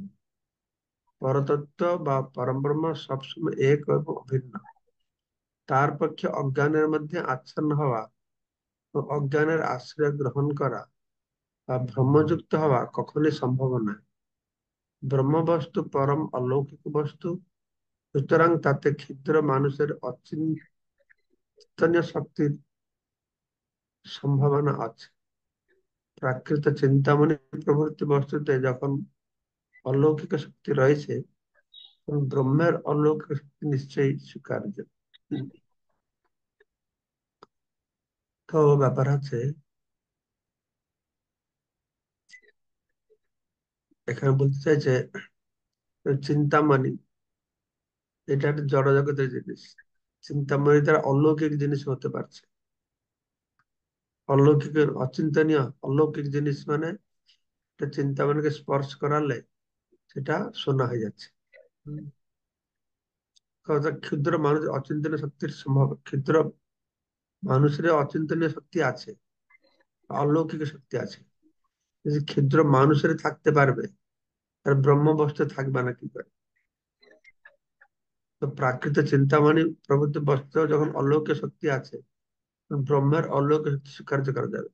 পরতত্ত্ব বা পরম ব্রহ্ম সবসময় এক এবং অভিন্ন। তার পক্ষে অজ্ঞানের মধ্যে আচ্ছন্ন হওয়া ও অজ্ঞানের আশ্রয় গ্রহণ করা বা ভ্রমযুক্ত হওয়া কখনোই সম্ভব নয়। ব্রহ্মবস্তু পরম অলৌকিক বস্তু, সুতরাং তাতে ক্ষুদ্র মানুষের অচিন্তনীয় শক্তির সম্ভাবনা আছে। প্রাকৃত চিন্তামণি প্রভৃতি বস্তুতে যখন অলৌকিক শক্তি রয়েছে, তখন ব্রহ্মের অলৌকিক শক্তি নিশ্চয়ই স্বীকার্য। তো ব্যাপার আছে, এখানে বলতে চাইছে চিন্তামণি এটা একটা জড় জগতের জিনিস। চিন্তামণি তারা অলৌকিক জিনিস হতে পারছে। অলৌকিকের অচিন্তনীয় অলৌকিক জিনিস মানে এটা চিন্তামণিকে স্পর্শ করালে সেটা শোনা হয়ে যাচ্ছে। হুম। কথা, ক্ষুদ্র মানুষ অচিন্তনীয় শক্তির সম্ভব, ক্ষুদ্র মানুষের অচিন্তনীয় শক্তি আছে, অলৌকিক শক্তি আছে। যদি ক্ষুদ্র মানুষের থাকতে পারবে, আর ব্রহ্ম বস্তু থাকবে না কি করে? তো প্রাকৃত চিন্তামণি প্রভৃতি বস্তু যখন অলৌকিক শক্তি আছে, তখন ব্রহ্মের অলৌকিক শক্তি স্বীকার্য করা যাবে।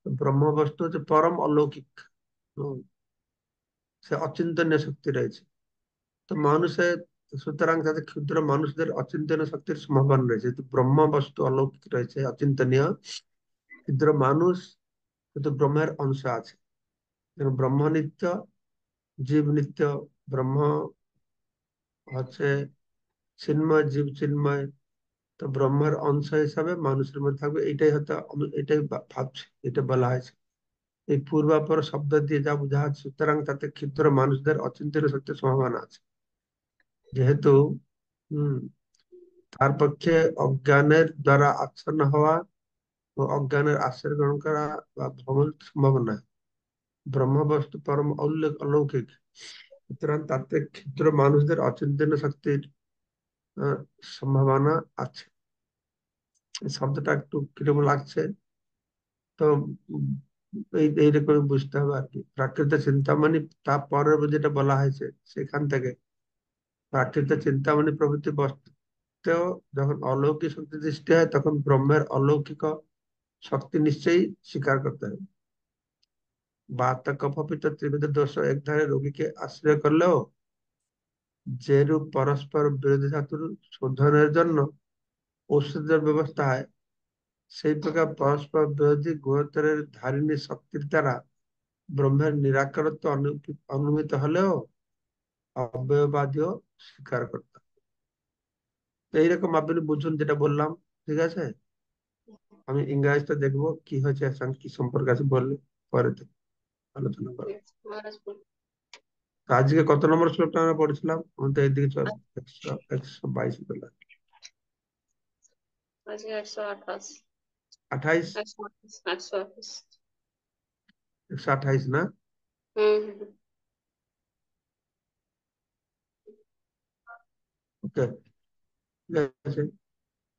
তো ব্রহ্ম বস্তু হচ্ছে পরম অলৌকিক। হুম, সে অচিন্তনীয় শক্তি রয়েছে। তো মানুষের, সুতরাং তাদের ক্ষুদ্র মানুষদের অচিন্তনীয় শক্তির সম্ভাবনা রয়েছে। তো ব্রহ্ম বস্তু অলৌকিক রয়েছে, অচিন্তনীয়। ক্ষুদ্র মানুষ কিন্তু ব্রহ্মের অংশ আছে। যেমন ব্রহ্ম নিত্য, জীব নিত্য। ব্রহ্ম হচ্ছে চিন্ময়, জীব চিন্ময়। তো ব্রহ্মের অংশ হিসাবে মানুষের মধ্যে থাকবে, এইটাই হয়তো আমি এটাই ভাবছি, এটা বলা হয়েছে এই পূর্বাপর শব্দ দিয়ে যা বোঝা যাচ্ছে। সুতরাং তাতে ক্ষুদ্র মানুষদের অচিন্তনীয় শক্তির সম্ভাবনা আছে। যেহেতু হম তার পক্ষে অজ্ঞানের দ্বারা আচ্ছন্ন হওয়া ও অজ্ঞানের আশ্রয় গ্রহণ করা বা ভ্রমণ সম্ভব নয়। ব্রহ্মবস্তু পরম অলৌকিক, সুতরাং তাতে ক্ষুদ্র মানুষদের অচিন্তনীয় শক্তির আহ, সম্ভাবনা আছে। এই শব্দটা একটু কিরকম লাগছে? তো উম, এইরকম বুঝতে হবে আর কি। প্রাকৃত চিন্তামণি, তারপরে যেটা বলা হয়েছে সেখান থেকে প্রাকৃত চিন্তামণি প্রভৃতি বস্তুতেও যখন অলৌকিক শক্তি সৃষ্টি হয়, তখন ব্রহ্মের অলৌকিক শক্তি নিশ্চয়ই স্বীকার করতে হবে। বাত কফপিত্ত ত্রিবিধ দোষ একধারে রোগীকে আশ্রয় করলেও যেরূপ পরস্পর বিরোধী ধাতুর শোধনের জন্য ঔষধের ব্যবস্থা হয়, সেই প্রকার পরস্পর বিরোধী গুণোত্তরের ধারিণী শক্তির দ্বারা ব্রহ্মের নিরাকারত্ব অনুমিত হলেও অব্যয়বাদীও স্বীকার করতে হবে। তো এইরকম আপনি বুঝুন যেটা বললাম, ঠিক আছে? আমি ইংরেজিটা দেখবো কি হয়েছে, আসলে কি সম্পর্কে আছে বললে পরে আলোচনা করবো। মহারাজ বলুন। তো আজকে কত নম্বর শ্লোকটা আমরা পড়েছিলাম? আমি তো এইদিকে চল, 122 পেলাম। আজকে 128। 28, 128। 128 না? হুম হুম। ওকে, ঠিক আছে।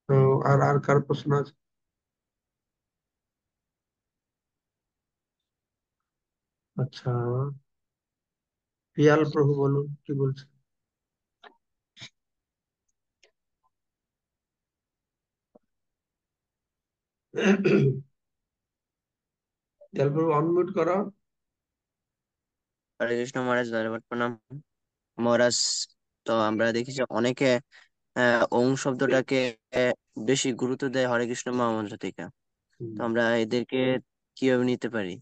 তো আর আর কার প্রশ্ন আছে? আচ্ছা, পিয়াল প্রভু বলুন কি বলছে। পিয়াল প্রভু অনমিউট করো। হরে কৃষ্ণ মহারাজ, ধন্যবাদ, প্রণাম মহারাজ। তো আমরা দেখি যে অনেকে ওং শব্দটাকে বেশি গুরুত্ব দেয় হরে কৃষ্ণ মহামন্ত্র থেকে। তো আমরা এদেরকে কিভাবে নিতে পারি?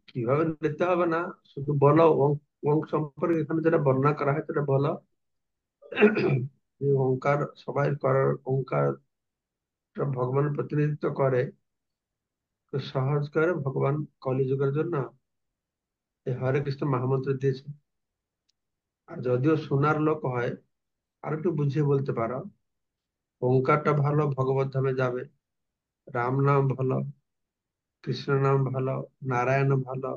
কিভাবে নিতে হবে না, শুধু বলো ওং। ওং সম্পর্কে এখানে যেটা বর্ণনা করা হয় সেটা বলো। যে ওঙ্কার সবাই করার, ওঙ্কার ভগবান প্রতিনিধিত্ব করে, তো সহজ করে ভগবান কলিযুগের জন্য এই হরে কৃষ্ণ মহামন্ত্র দিয়েছে। আর যদিও শোনার লোক হয়, আর একটু বুঝিয়ে বলতে পারো। ওঙ্কারটা ভালো, ভগবত ধামে যাবে। রাম নাম ভালো, কৃষ্ণ নাম ভালো, নারায়ণ ভালো,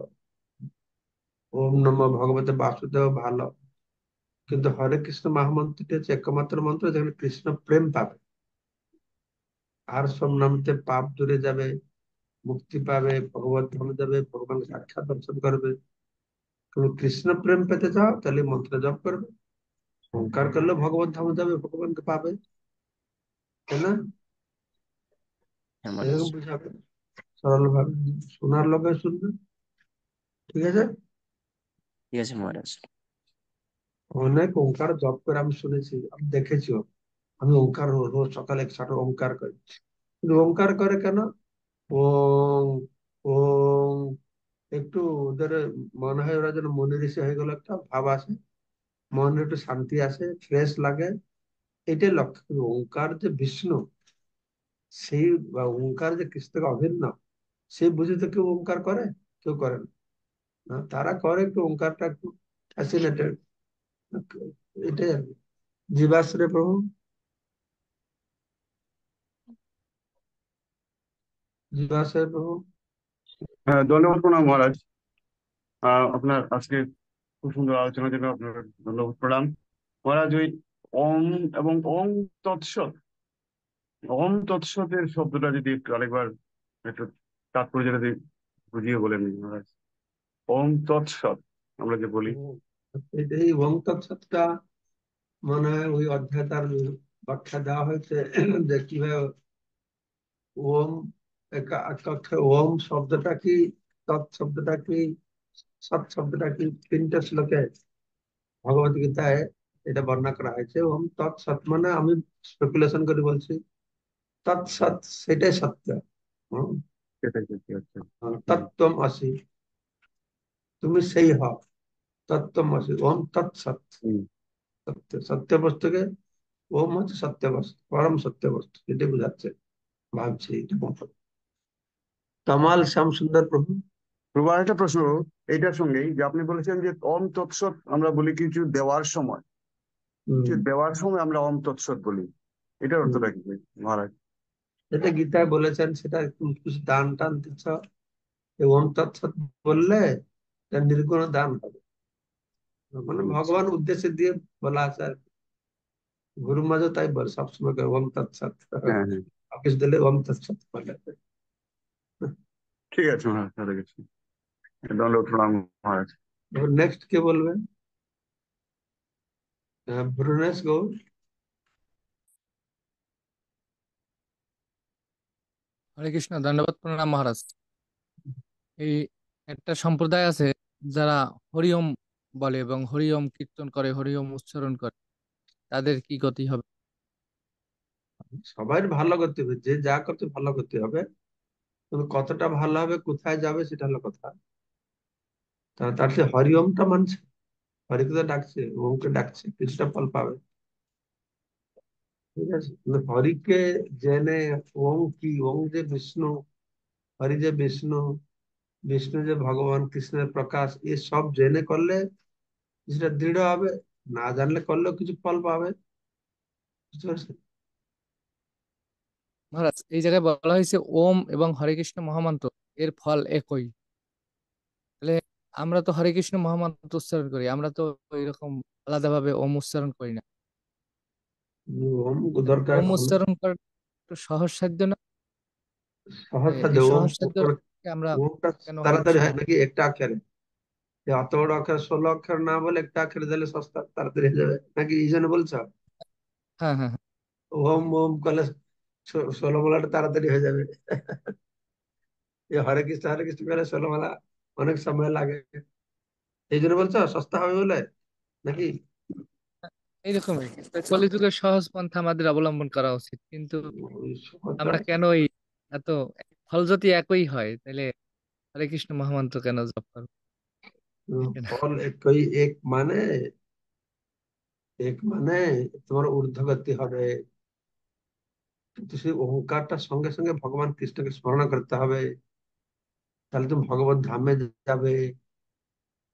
ওম নমঃ ভগবতে বাসুদেব ভালো। কিন্তু হরে কৃষ্ণ মহামন্ত্রটি হচ্ছে একমাত্র মন্ত্র যেখানে কৃষ্ণ প্রেম পাবে। আর সব নামতে পাপ দূরে যাবে, মুক্তি পাবে, ভগবত ধামে যাবে, ভগবান সাক্ষাৎ দর্শন করবে। তুমি কৃষ্ণ প্রেম পেতে চাও তাহলে মন্ত্র জপ করবে। ওঙ্কার করলে ভগবত ধামে যাবে, ভগবানকে পাবে, তাই না? হ্যাঁ মহারাজ। এরকম বুঝাবে সরল ভাবে, শোনার লোকে শুনবে। ঠিক আছে। ঠিক আছে মহারাজ। অনেক ওঙ্কার জপ করে আমি শুনেছি, আমি দেখেছিও। আমি ওঙ্কার রোজ সকালে 100টা ওঙ্কার করি। কিন্তু ওঙ্কার করে কেন? ওং ওং, একটু ওদের মনে হয় ওরা যেন মনে ঋষি হয়ে গেল, একটা ভাব আসে, মনে একটু শান্তি আসে, ফ্রেশ লাগে, এটাই লক্ষ্য। কিন্তু ওঙ্কার যে বিষ্ণু, সেই বা ওঙ্কার যে কৃষ্ণ থেকে অভিন্ন, সেই বুঝে তো কেউ ওঙ্কার করে? কেউ করে না। না, তারা করে একটু ওঙ্কারটা একটু ফ্যাসিনেটেড, এটাই আর কি। জীবাশ্রয় প্রভু, জীবাশ্রয় প্রভু। হ্যাঁ, ধন্যবাদ প্রণাম মহারাজ। আপনার আজকে খুব সুন্দর আলোচনার জন্য আপনার ধন্যবাদ প্রণাম মহারাজ। ওই ওম এবং ওম তৎসৎ, ওম তৎসতের শব্দটা যদি একটু আরেকবার একটু তাৎপর্য যদি বুঝিয়ে বলেন মহারাজ। ওম তৎসৎ আমরা যে বলি। এই ওং তৎসৎটা মনে হয় ওই অধ্যায় তার ব্যাখ্যা দেওয়া হয়েছে যে কিভাবে ওম, এক অর্থে ওম শব্দটা কি, তৎ শব্দটা কি, সৎ শব্দটা কি, 3টে শ্লোকে ভগবত গীতায় এটা বর্ণনা করা হয়েছে। ওম তৎসৎ মানে, আমি স্পেকুলেশন করে বলছি, তৎসৎ সেটাই সত্য। হম, সেটাই সত্যি। আচ্ছা। হুম। তত্ত্বম আসি, তুমি সেই হও, তত্ত্বম আসি, ওম তৎসৎ। হুম। সত্য, সত্য বস্তুকে, ওম হচ্ছে সত্য বস্তু, পরম সত্য বস্তু, এটাই বোঝাচ্ছে ভাবছি এটা মতো। কামাল শ্যাম সুন্দর প্রভু। প্রভু আরেকটা প্রশ্ন এইটার সঙ্গেই, যে আপনি বলেছেন যে ওম তৎসৎ আমরা বলি কিছু দেওয়ার সময়, কিছু হম দেওয়ার সময় আমরা ওম তৎসৎ বলি, এটার হম, অর্থটা কি মহারাজ? যেটা গীতায় বলেছেন সেটা তুমি কিছু দান টান দিচ্ছ, এই ওম তৎসৎ বললে এটা নির্গুণ দান হবে, মানে আচ্ছা। ভগবান উদ্দেশ্যে দিয়ে বলা আছে আর কি। গুরু মাঝে তাই বলে সবসময় করে ওম তৎসৎ, হ্যাঁ, হ্যাঁ, অফিস দিলে ওম তৎসৎ বলে। ঠিক আছে মহারাজ, হয়ে গেছে। ধন্যবাদ প্রণাম মহারাজ। নেক্সট কে বলবেন? ভ্রুনেশ গৌর। হরে কৃষ্ণ, দণ্ডবত প্রণাম মহারাজ। এই একটা সম্প্রদায় আছে যারা হরিওম বলে এবং হরিওম কীর্তন করে, হরিওম উচ্চারণ করে, তাদের কি গতি হবে? সবাই ভালো করতে হবে, যে যা করতে ভালো করতে হবে, কিন্তু কতটা ভালো হবে, কোথায় যাবে, সেটা হলো কথা। তার সে হরিওমটা মানছে, হরিকে তো ডাকছে, ওমকে ডাকছে, কিছুটা ফল পাবে। ঠিক আছে, কিন্তু হরিকে জেনে, ওম কি, ওম যে বিষ্ণু, হরি যে বিষ্ণু, বিষ্ণু যে ভগবান কৃষ্ণের প্রকাশ, এ সব জেনে করলে কিছুটা দৃঢ় হবে, না জানলে করলেও কিছু ফল পাবে। বুঝতে পারছেন? মহারাজ, এই জায়গায় বলা হয়েছে ওম এবং হরে কৃষ্ণ মহামন্ত্র এর ফল একই। তাহলে আমরা তো হরে কৃষ্ণ মহামন্ত্র উচ্চারণ করি, আমরা তো এরকম আলাদাভাবে ওম উচ্চারণ করি না। ওম দরকার ওম হলো উচ্চারণ করা একটু সহজসাধ্য না? সহজ সাধ্য। এই ওম সহজসাধ্য আমরা ওমটা কেন হরে তাড়াতাড়ি কৃষ্ণ হয় নাকি একটা অক্ষরে? যে অত বড় অক্ষর, 16 অক্ষর না বলে একটা অক্ষরে দিলে সস্তা তাড়াতাড়ি হয়ে যাবে নাকি, এই জন্য বলছো? হ্যাঁ, হ্যাঁ, হ্যাঁ। ওম ওম করলে 16 মালাটা তাড়াতাড়ি হয়ে যাবে। এই হরে কৃষ্ণ করে 16 মালা অনেক সময় লাগে, এই জন্য বলছো সস্তা হবে বলে নাকি? এইরকমই কলিযুগের সহজ পন্থা আমাদের অবলম্বন করা উচিত, কিন্তু ওই সহজটা, আমরা কেন এত, ফল যদি একই হয় তাহলে হরে কৃষ্ণ মহামন্ত্র কেন জপ করবো? তাই না? ফল একই, এক মানে তোমার ঊর্ধ্বগতি হবে, কিন্তু সেই ওঙ্কারটার সঙ্গে সঙ্গে ভগবান কৃষ্ণকে স্মরণ করতে হবে, তাহলে তুমি ভগবত ধামে যাবে।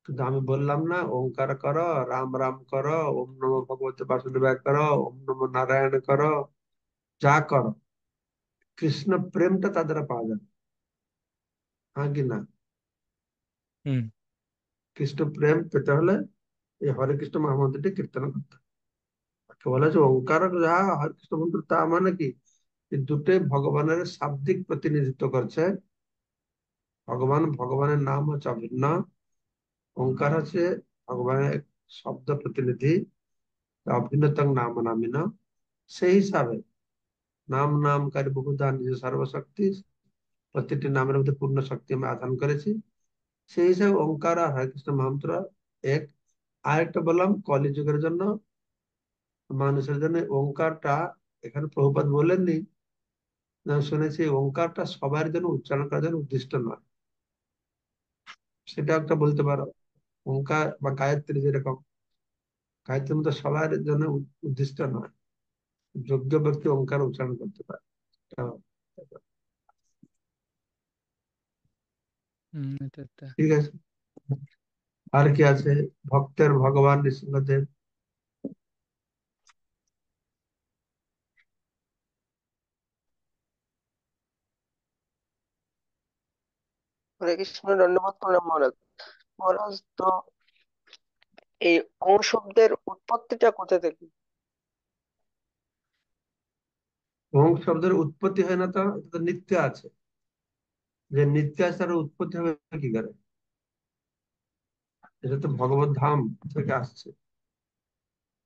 কিন্তু আমি বললাম না, ওঙ্কার করো, রাম রাম করো, ওম নমো ভগবতে বাসুদেবায় করো, ওম নমো নারায়ণ করো, যা করো, কৃষ্ণ প্রেমটা তার দ্বারা পাওয়া যাবে। হ্যাঁ কি না? হুম। কৃষ্ণ প্রেম পেতে হলে এই হরে কৃষ্ণ মহামন্ত্রটি কীর্তন করতে হবে। তাকে বলা হচ্ছে ওঙ্কার, যা হরে কৃষ্ণ মন্ত্র, তা মানে কি, এই দুটোই ভগবানের শাব্দিক প্রতিনিধিত্ব করছে। ভগবানের নাম হচ্ছে অভিন্ন, ওঙ্কার হচ্ছে ভগবানের এক শব্দ প্রতিনিধি, অভিন্নতম নাম নামিন। সেই হিসাবে নাম নামকারী বহুধা নিজ সর্বশক্তি, প্রতিটি নামের মধ্যে পূর্ণ শক্তি আমি আধান করেছি। সেই হিসাবে ওঙ্কার আর হরে কৃষ্ণ মহামন্ত্র এক। আরেকটা বললাম কলিযুগের জন্য, মানুষের জন্য ওঙ্কারটা, এখানে প্রভুপাদ বলেননি, না শুনেছি ওঙ্কারটা সবার জন্য উচ্চারণ করার জন্য উদ্দিষ্ট নয়, সেটা একটা বলতে পারো। ওঙ্কার বা গায়ত্রী যেরকম, গায়ত্রীর মতো সবার জন্য উদ্দিষ্ট নয়, যোগ্য ব্যক্তি ওঙ্কার উচ্চারণ করতে পারে। এটা একটা। ঠিক আছে, আর কি আছে? ভক্তের ভগবান নৃসিংহদেব। হরে কৃষ্ণ, ধন্যবাদ প্রণাম মহারাজ। মহারাজ, তো এই ওং শব্দের উৎপত্তিটা কোথা থেকে? ওং শব্দের উৎপত্তি হয় না, তো এটা তো নিত্য আছে, যে নিত্য আছে তার উৎপত্তি হবে কি করে? এটা তো ভগবত ধাম থেকে আসছে,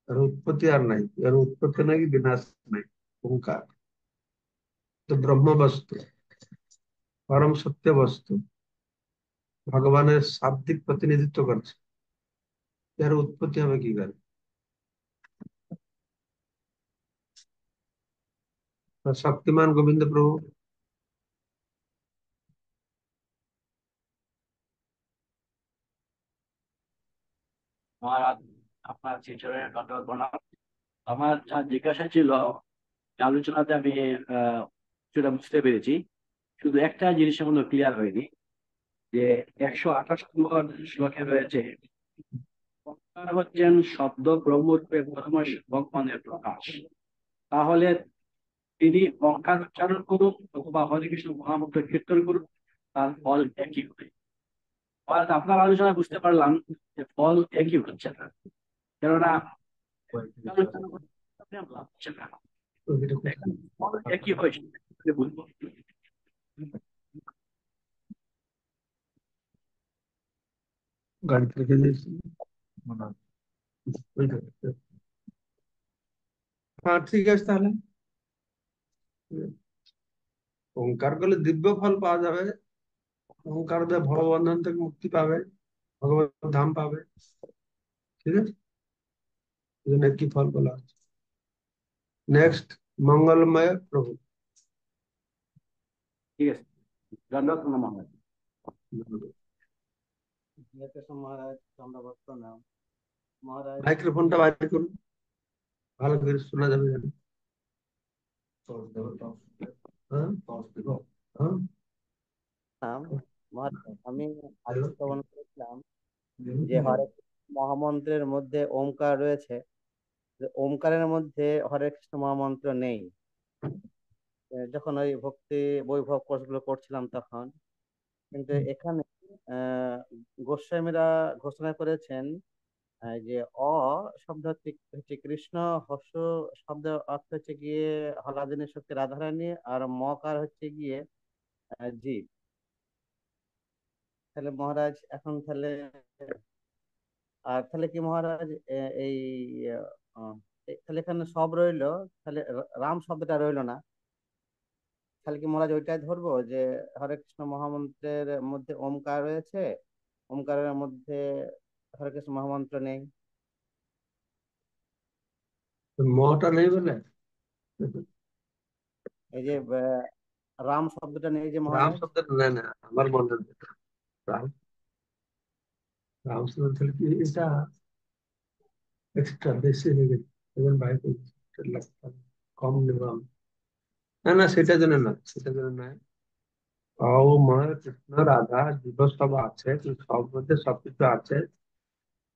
এর উৎপত্তি আর নাই, এর উৎপত্তি নাই, বিনাশ নাই। ওঙ্কার তো ব্রহ্ম বস্তু, পরম সত্য বস্তু, ভগবানের শাব্দিক প্রতিনিধিত্ব করছে, এর উৎপত্তি হবে কি করে? তো শক্তিমান গোবিন্দ প্রভু। মহারাজ, আপনার শিষ্যের দণ্ডবত প্রণাম। আমার যা জিজ্ঞাসা ছিল, আলোচনাতে আমি সেটা বুঝতে পেরেছি, শুধু একটা জিনিসের মধ্যে ক্লিয়ার হয়নি, যে 128 নম্বর শ্লোকে রয়েছে ওঙ্কার হচ্ছেন শব্দ ব্রহ্মরূপে প্রথম ভগবানের প্রকাশ। তাহলে তিনি ওঙ্কার উচ্চারণ করুন অথবা হরে কৃষ্ণ মহামন্ত্র কীর্তন করুন, তার ফল একই হবে। আর আপনার আলোচনায় বুঝতে পারলাম যে ফল একই হচ্ছে না, কেননা ওঙ্কার উচ্চারণ করতে আপনার লাভ হচ্ছে না, তো এটা কোথায়? এখানে ফল একই হয়েছে বুঝবো। গাড়িতে রেখে দিয়েছি। হ্যাঁ ঠিক আছে তাহলে, ওঙ্কার করলে দিব্য ফল পাওয়া যাবে, ওঙ্কার দিয়ে ভববন্ধন থেকে মুক্তি পাবে, ভগবত ধাম পাবে। ঠিক আছে, এই জন্য কি ফল বলা হচ্ছে। নেক্সট, মঙ্গলময় প্রভু। ঠিক আছে, ধন্যবাদ প্রণাম মহারাজ। মহারাজ, ধন্যবাদ প্রণাম মহারাজ। মাইক্রোফোনটা বাইরে করুন, ভালো করে শোনা যাবে যেন। হ্যাঁ হ্যাঁ মহারাজ, আমি আজকে শ্রবণ করেছিলাম যে হরে কৃষ্ণ মহামন্ত্রের মধ্যে ওমকার রয়েছে, যে ওমকারের মধ্যে হরে কৃষ্ণ মহামন্ত্র নেই। যখন ওই ভক্তি বৈভব কোর্সগুলো করছিলাম তখন, কিন্তু এখানে আহ গোস্বামীরা ঘোষণা করেছেন যে অ শব্দ হচ্ছে কৃষ্ণ, হর্ষ শব্দ অর্থ হচ্ছে গিয়ে হলাদিনী শক্তি রাধারানী, আর মকার হচ্ছে গিয়ে জীব। তাহলে মহারাজ এখন তাহলে, আর তাহলে কি মহারাজ এই আহ, তাহলে এখানে সব রইলো, তাহলে রাম শব্দটা রইলো না। তাহলে কি মহারাজ ওইটাই ধরবো যে হরে কৃষ্ণ মহামন্ত্রের মধ্যে ওমকার রয়েছে, ওমকারের মধ্যে হরে কৃষ্ণ মহামন্ত্র নেই? মটা নেই বলে এই যে রাম শব্দটা নেই যে রাম মহারাজ। শব্দ না, না আমার মনে নেই। রাম, রাম শব্দ তাহলে কি এটা এক্সট্রা বেশি হয়ে গেছে, এখন বাইরে লাগতাম, কম নেব আমি। না না, সেটার জন্য না, সেটার জন্য নয়। ও মা কৃষ্ণ রাধা জীব সব আছে, কিন্তু সব মধ্যে সবকিছু আছে,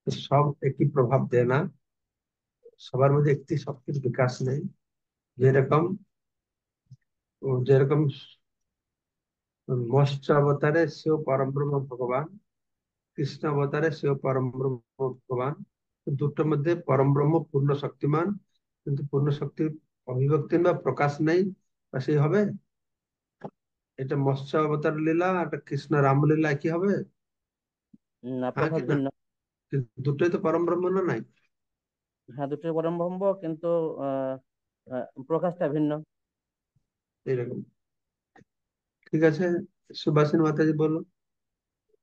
তো সব একই প্রভাব দেয় না, সবার মধ্যে একটি শক্তির বিকাশ নেই। যেরকম যেরকম মৎস্য অবতারে সেও পরমব্রহ্ম ভগবান, কৃষ্ণ অবতারে সেও পরমব্রহ্ম ভগবান, তো দুটোর মধ্যে পরমব্রহ্ম পূর্ণ শক্তিমান, কিন্তু পূর্ণ শক্তির অভিব্যক্তি বা প্রকাশ নেই, বা সেই হবে। এটা মৎস্য অবতার লীলা, এটা কৃষ্ণ রামলীলা কি হবে? না, হ্যাঁ প্রকাশ কি না? ভিন্ন। কিন্তু দুটোই তো পরমব্রহ্ম না নাই? হ্যাঁ, দুটোই পরম ব্রহ্ম, কিন্তু প্রকাশটা ভিন্ন। এইরকম। ঠিক আছে, সুভাষিনী মাতাজি বলো।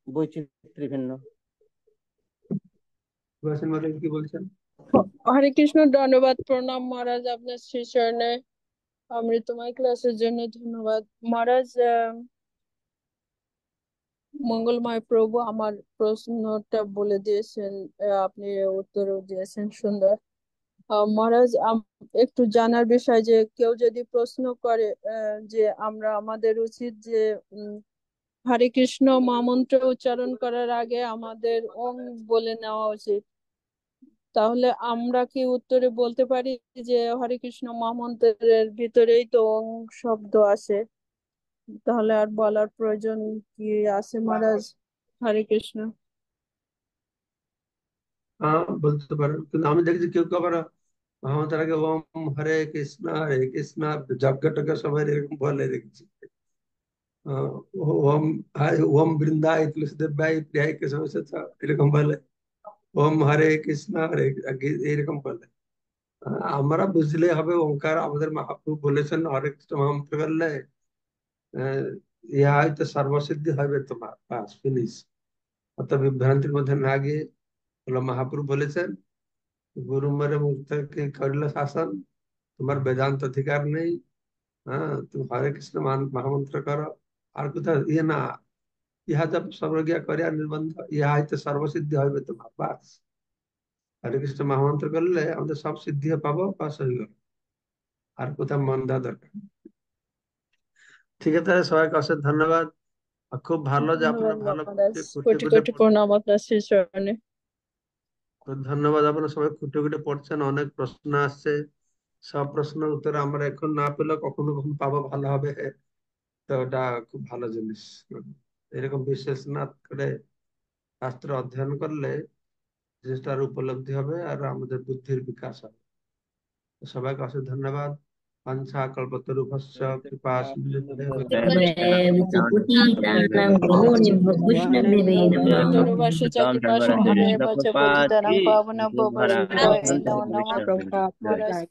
বৈচিত্র্য ভিন্ন। সুভাষিনী মাতাজি কি বলছেন? হরে কৃষ্ণ, ধন্যবাদ, প্রণাম মহারাজ, আপনার শ্রী চরণে অমৃতময় ক্লাসের জন্য ধন্যবাদ মহারাজ। মঙ্গলময় প্রভু আমার প্রশ্নটা বলে দিয়েছেন, আপনি উত্তরও দিয়েছেন সুন্দর। মহারাজ, একটু জানার বিষয় যে কেউ যদি প্রশ্ন করে যে আমাদের উচিত যে হরে কৃষ্ণ মহামন্ত্র উচ্চারণ করার আগে আমাদের ওম বলে নেওয়া উচিত, তাহলে আমরা কি উত্তরে বলতে পারি যে হরে কৃষ্ণ মহামন্ত্রের ভিতরেই তো ওম শব্দ আছে, তাহলে আর বলার প্রয়োজন কি আছে মহারাজ? হরে কৃষ্ণ। হ্যাঁ, বলতে পারেন, কিন্তু আমি দেখছি কেউ কেউ আবার আমাদের আগে ওম হরে কৃষ্ণ যজ্ঞ টজ্ঞ সবাই এরকম বলে দেখছি। ওম ওম বৃন্দায় তুলসীদেবায় প্রিয়ায় কেশব সা এরকম বলে, ওম হরে কৃষ্ণ এরকম বলে। আমরা বুঝলে হবে ওঙ্কার আমাদের মহাপ্রভু বলেছেন হরে কৃষ্ণ মহামন্ত্র করলে ইহা হয়তো সর্বসিদ্ধি হবে তোমার, বাস ফিনিশ। অত বিভ্রান্তির মধ্যে না গিয়ে হলো মহাপ্রভু বলেছেন গুরু মেরে মুখ থেকে করিল শাসন, তোমার বেদান্ত অধিকার নেই, হ্যাঁ তুমি হরে কৃষ্ণ মহামন্ত্র করো। আর কোথাও ইয়ে না, ইহা জব সর্বজ্ঞা করিয়া নির্বন্ধ, ইহা হয়তো সর্বসিদ্ধি হবে তোমার, বাস। হরে কৃষ্ণ মহামন্ত্র করলে আমাদের সব সিদ্ধি পাবো, বাস হয়ে গেল, আর কোথাও মন দেওয়া দরকার নেই। ঠিক আছে, তাহলে সবাইকে অশেষ ধন্যবাদ। আর খুব ভালো যে আপনারা ধন্যবাদ ভালো মহারাজ, খুঁটে কোটি খুঁটে কোটি প্রণাম আপনার শ্রী চরণে। ধন্যবাদ, আপনারা সবাই খুঁটে খুঁটে পড়ছেন, অনেক প্রশ্ন আসছে, সব প্রশ্নের উত্তর আমরা এখন না পেলেও কখনো কখনো পাবো, ভালো হবে। তো ওটা খুব ভালো জিনিস। এরকম বিশ্লেষণ করে শাস্ত্র অধ্যয়ন করলে জিনিসটার উপলব্ধি হবে আর আমাদের বুদ্ধির বিকাশ হবে। তো সবাইকে অশেষ ধন্যবাদ। বাঞ্ছা কল্পতরুভ্যশ্চ কৃপা সিন্ধুভ্যেব কল্পতরুভাষিত কৃপা সিন্ধুভ্যেব জয় পতিতানাং পাবনাভ্যো জগন্নাথ বৈষ্ণবেভ্যো নমো নমঃ। হরে কৃষ্ণ। মহারাজ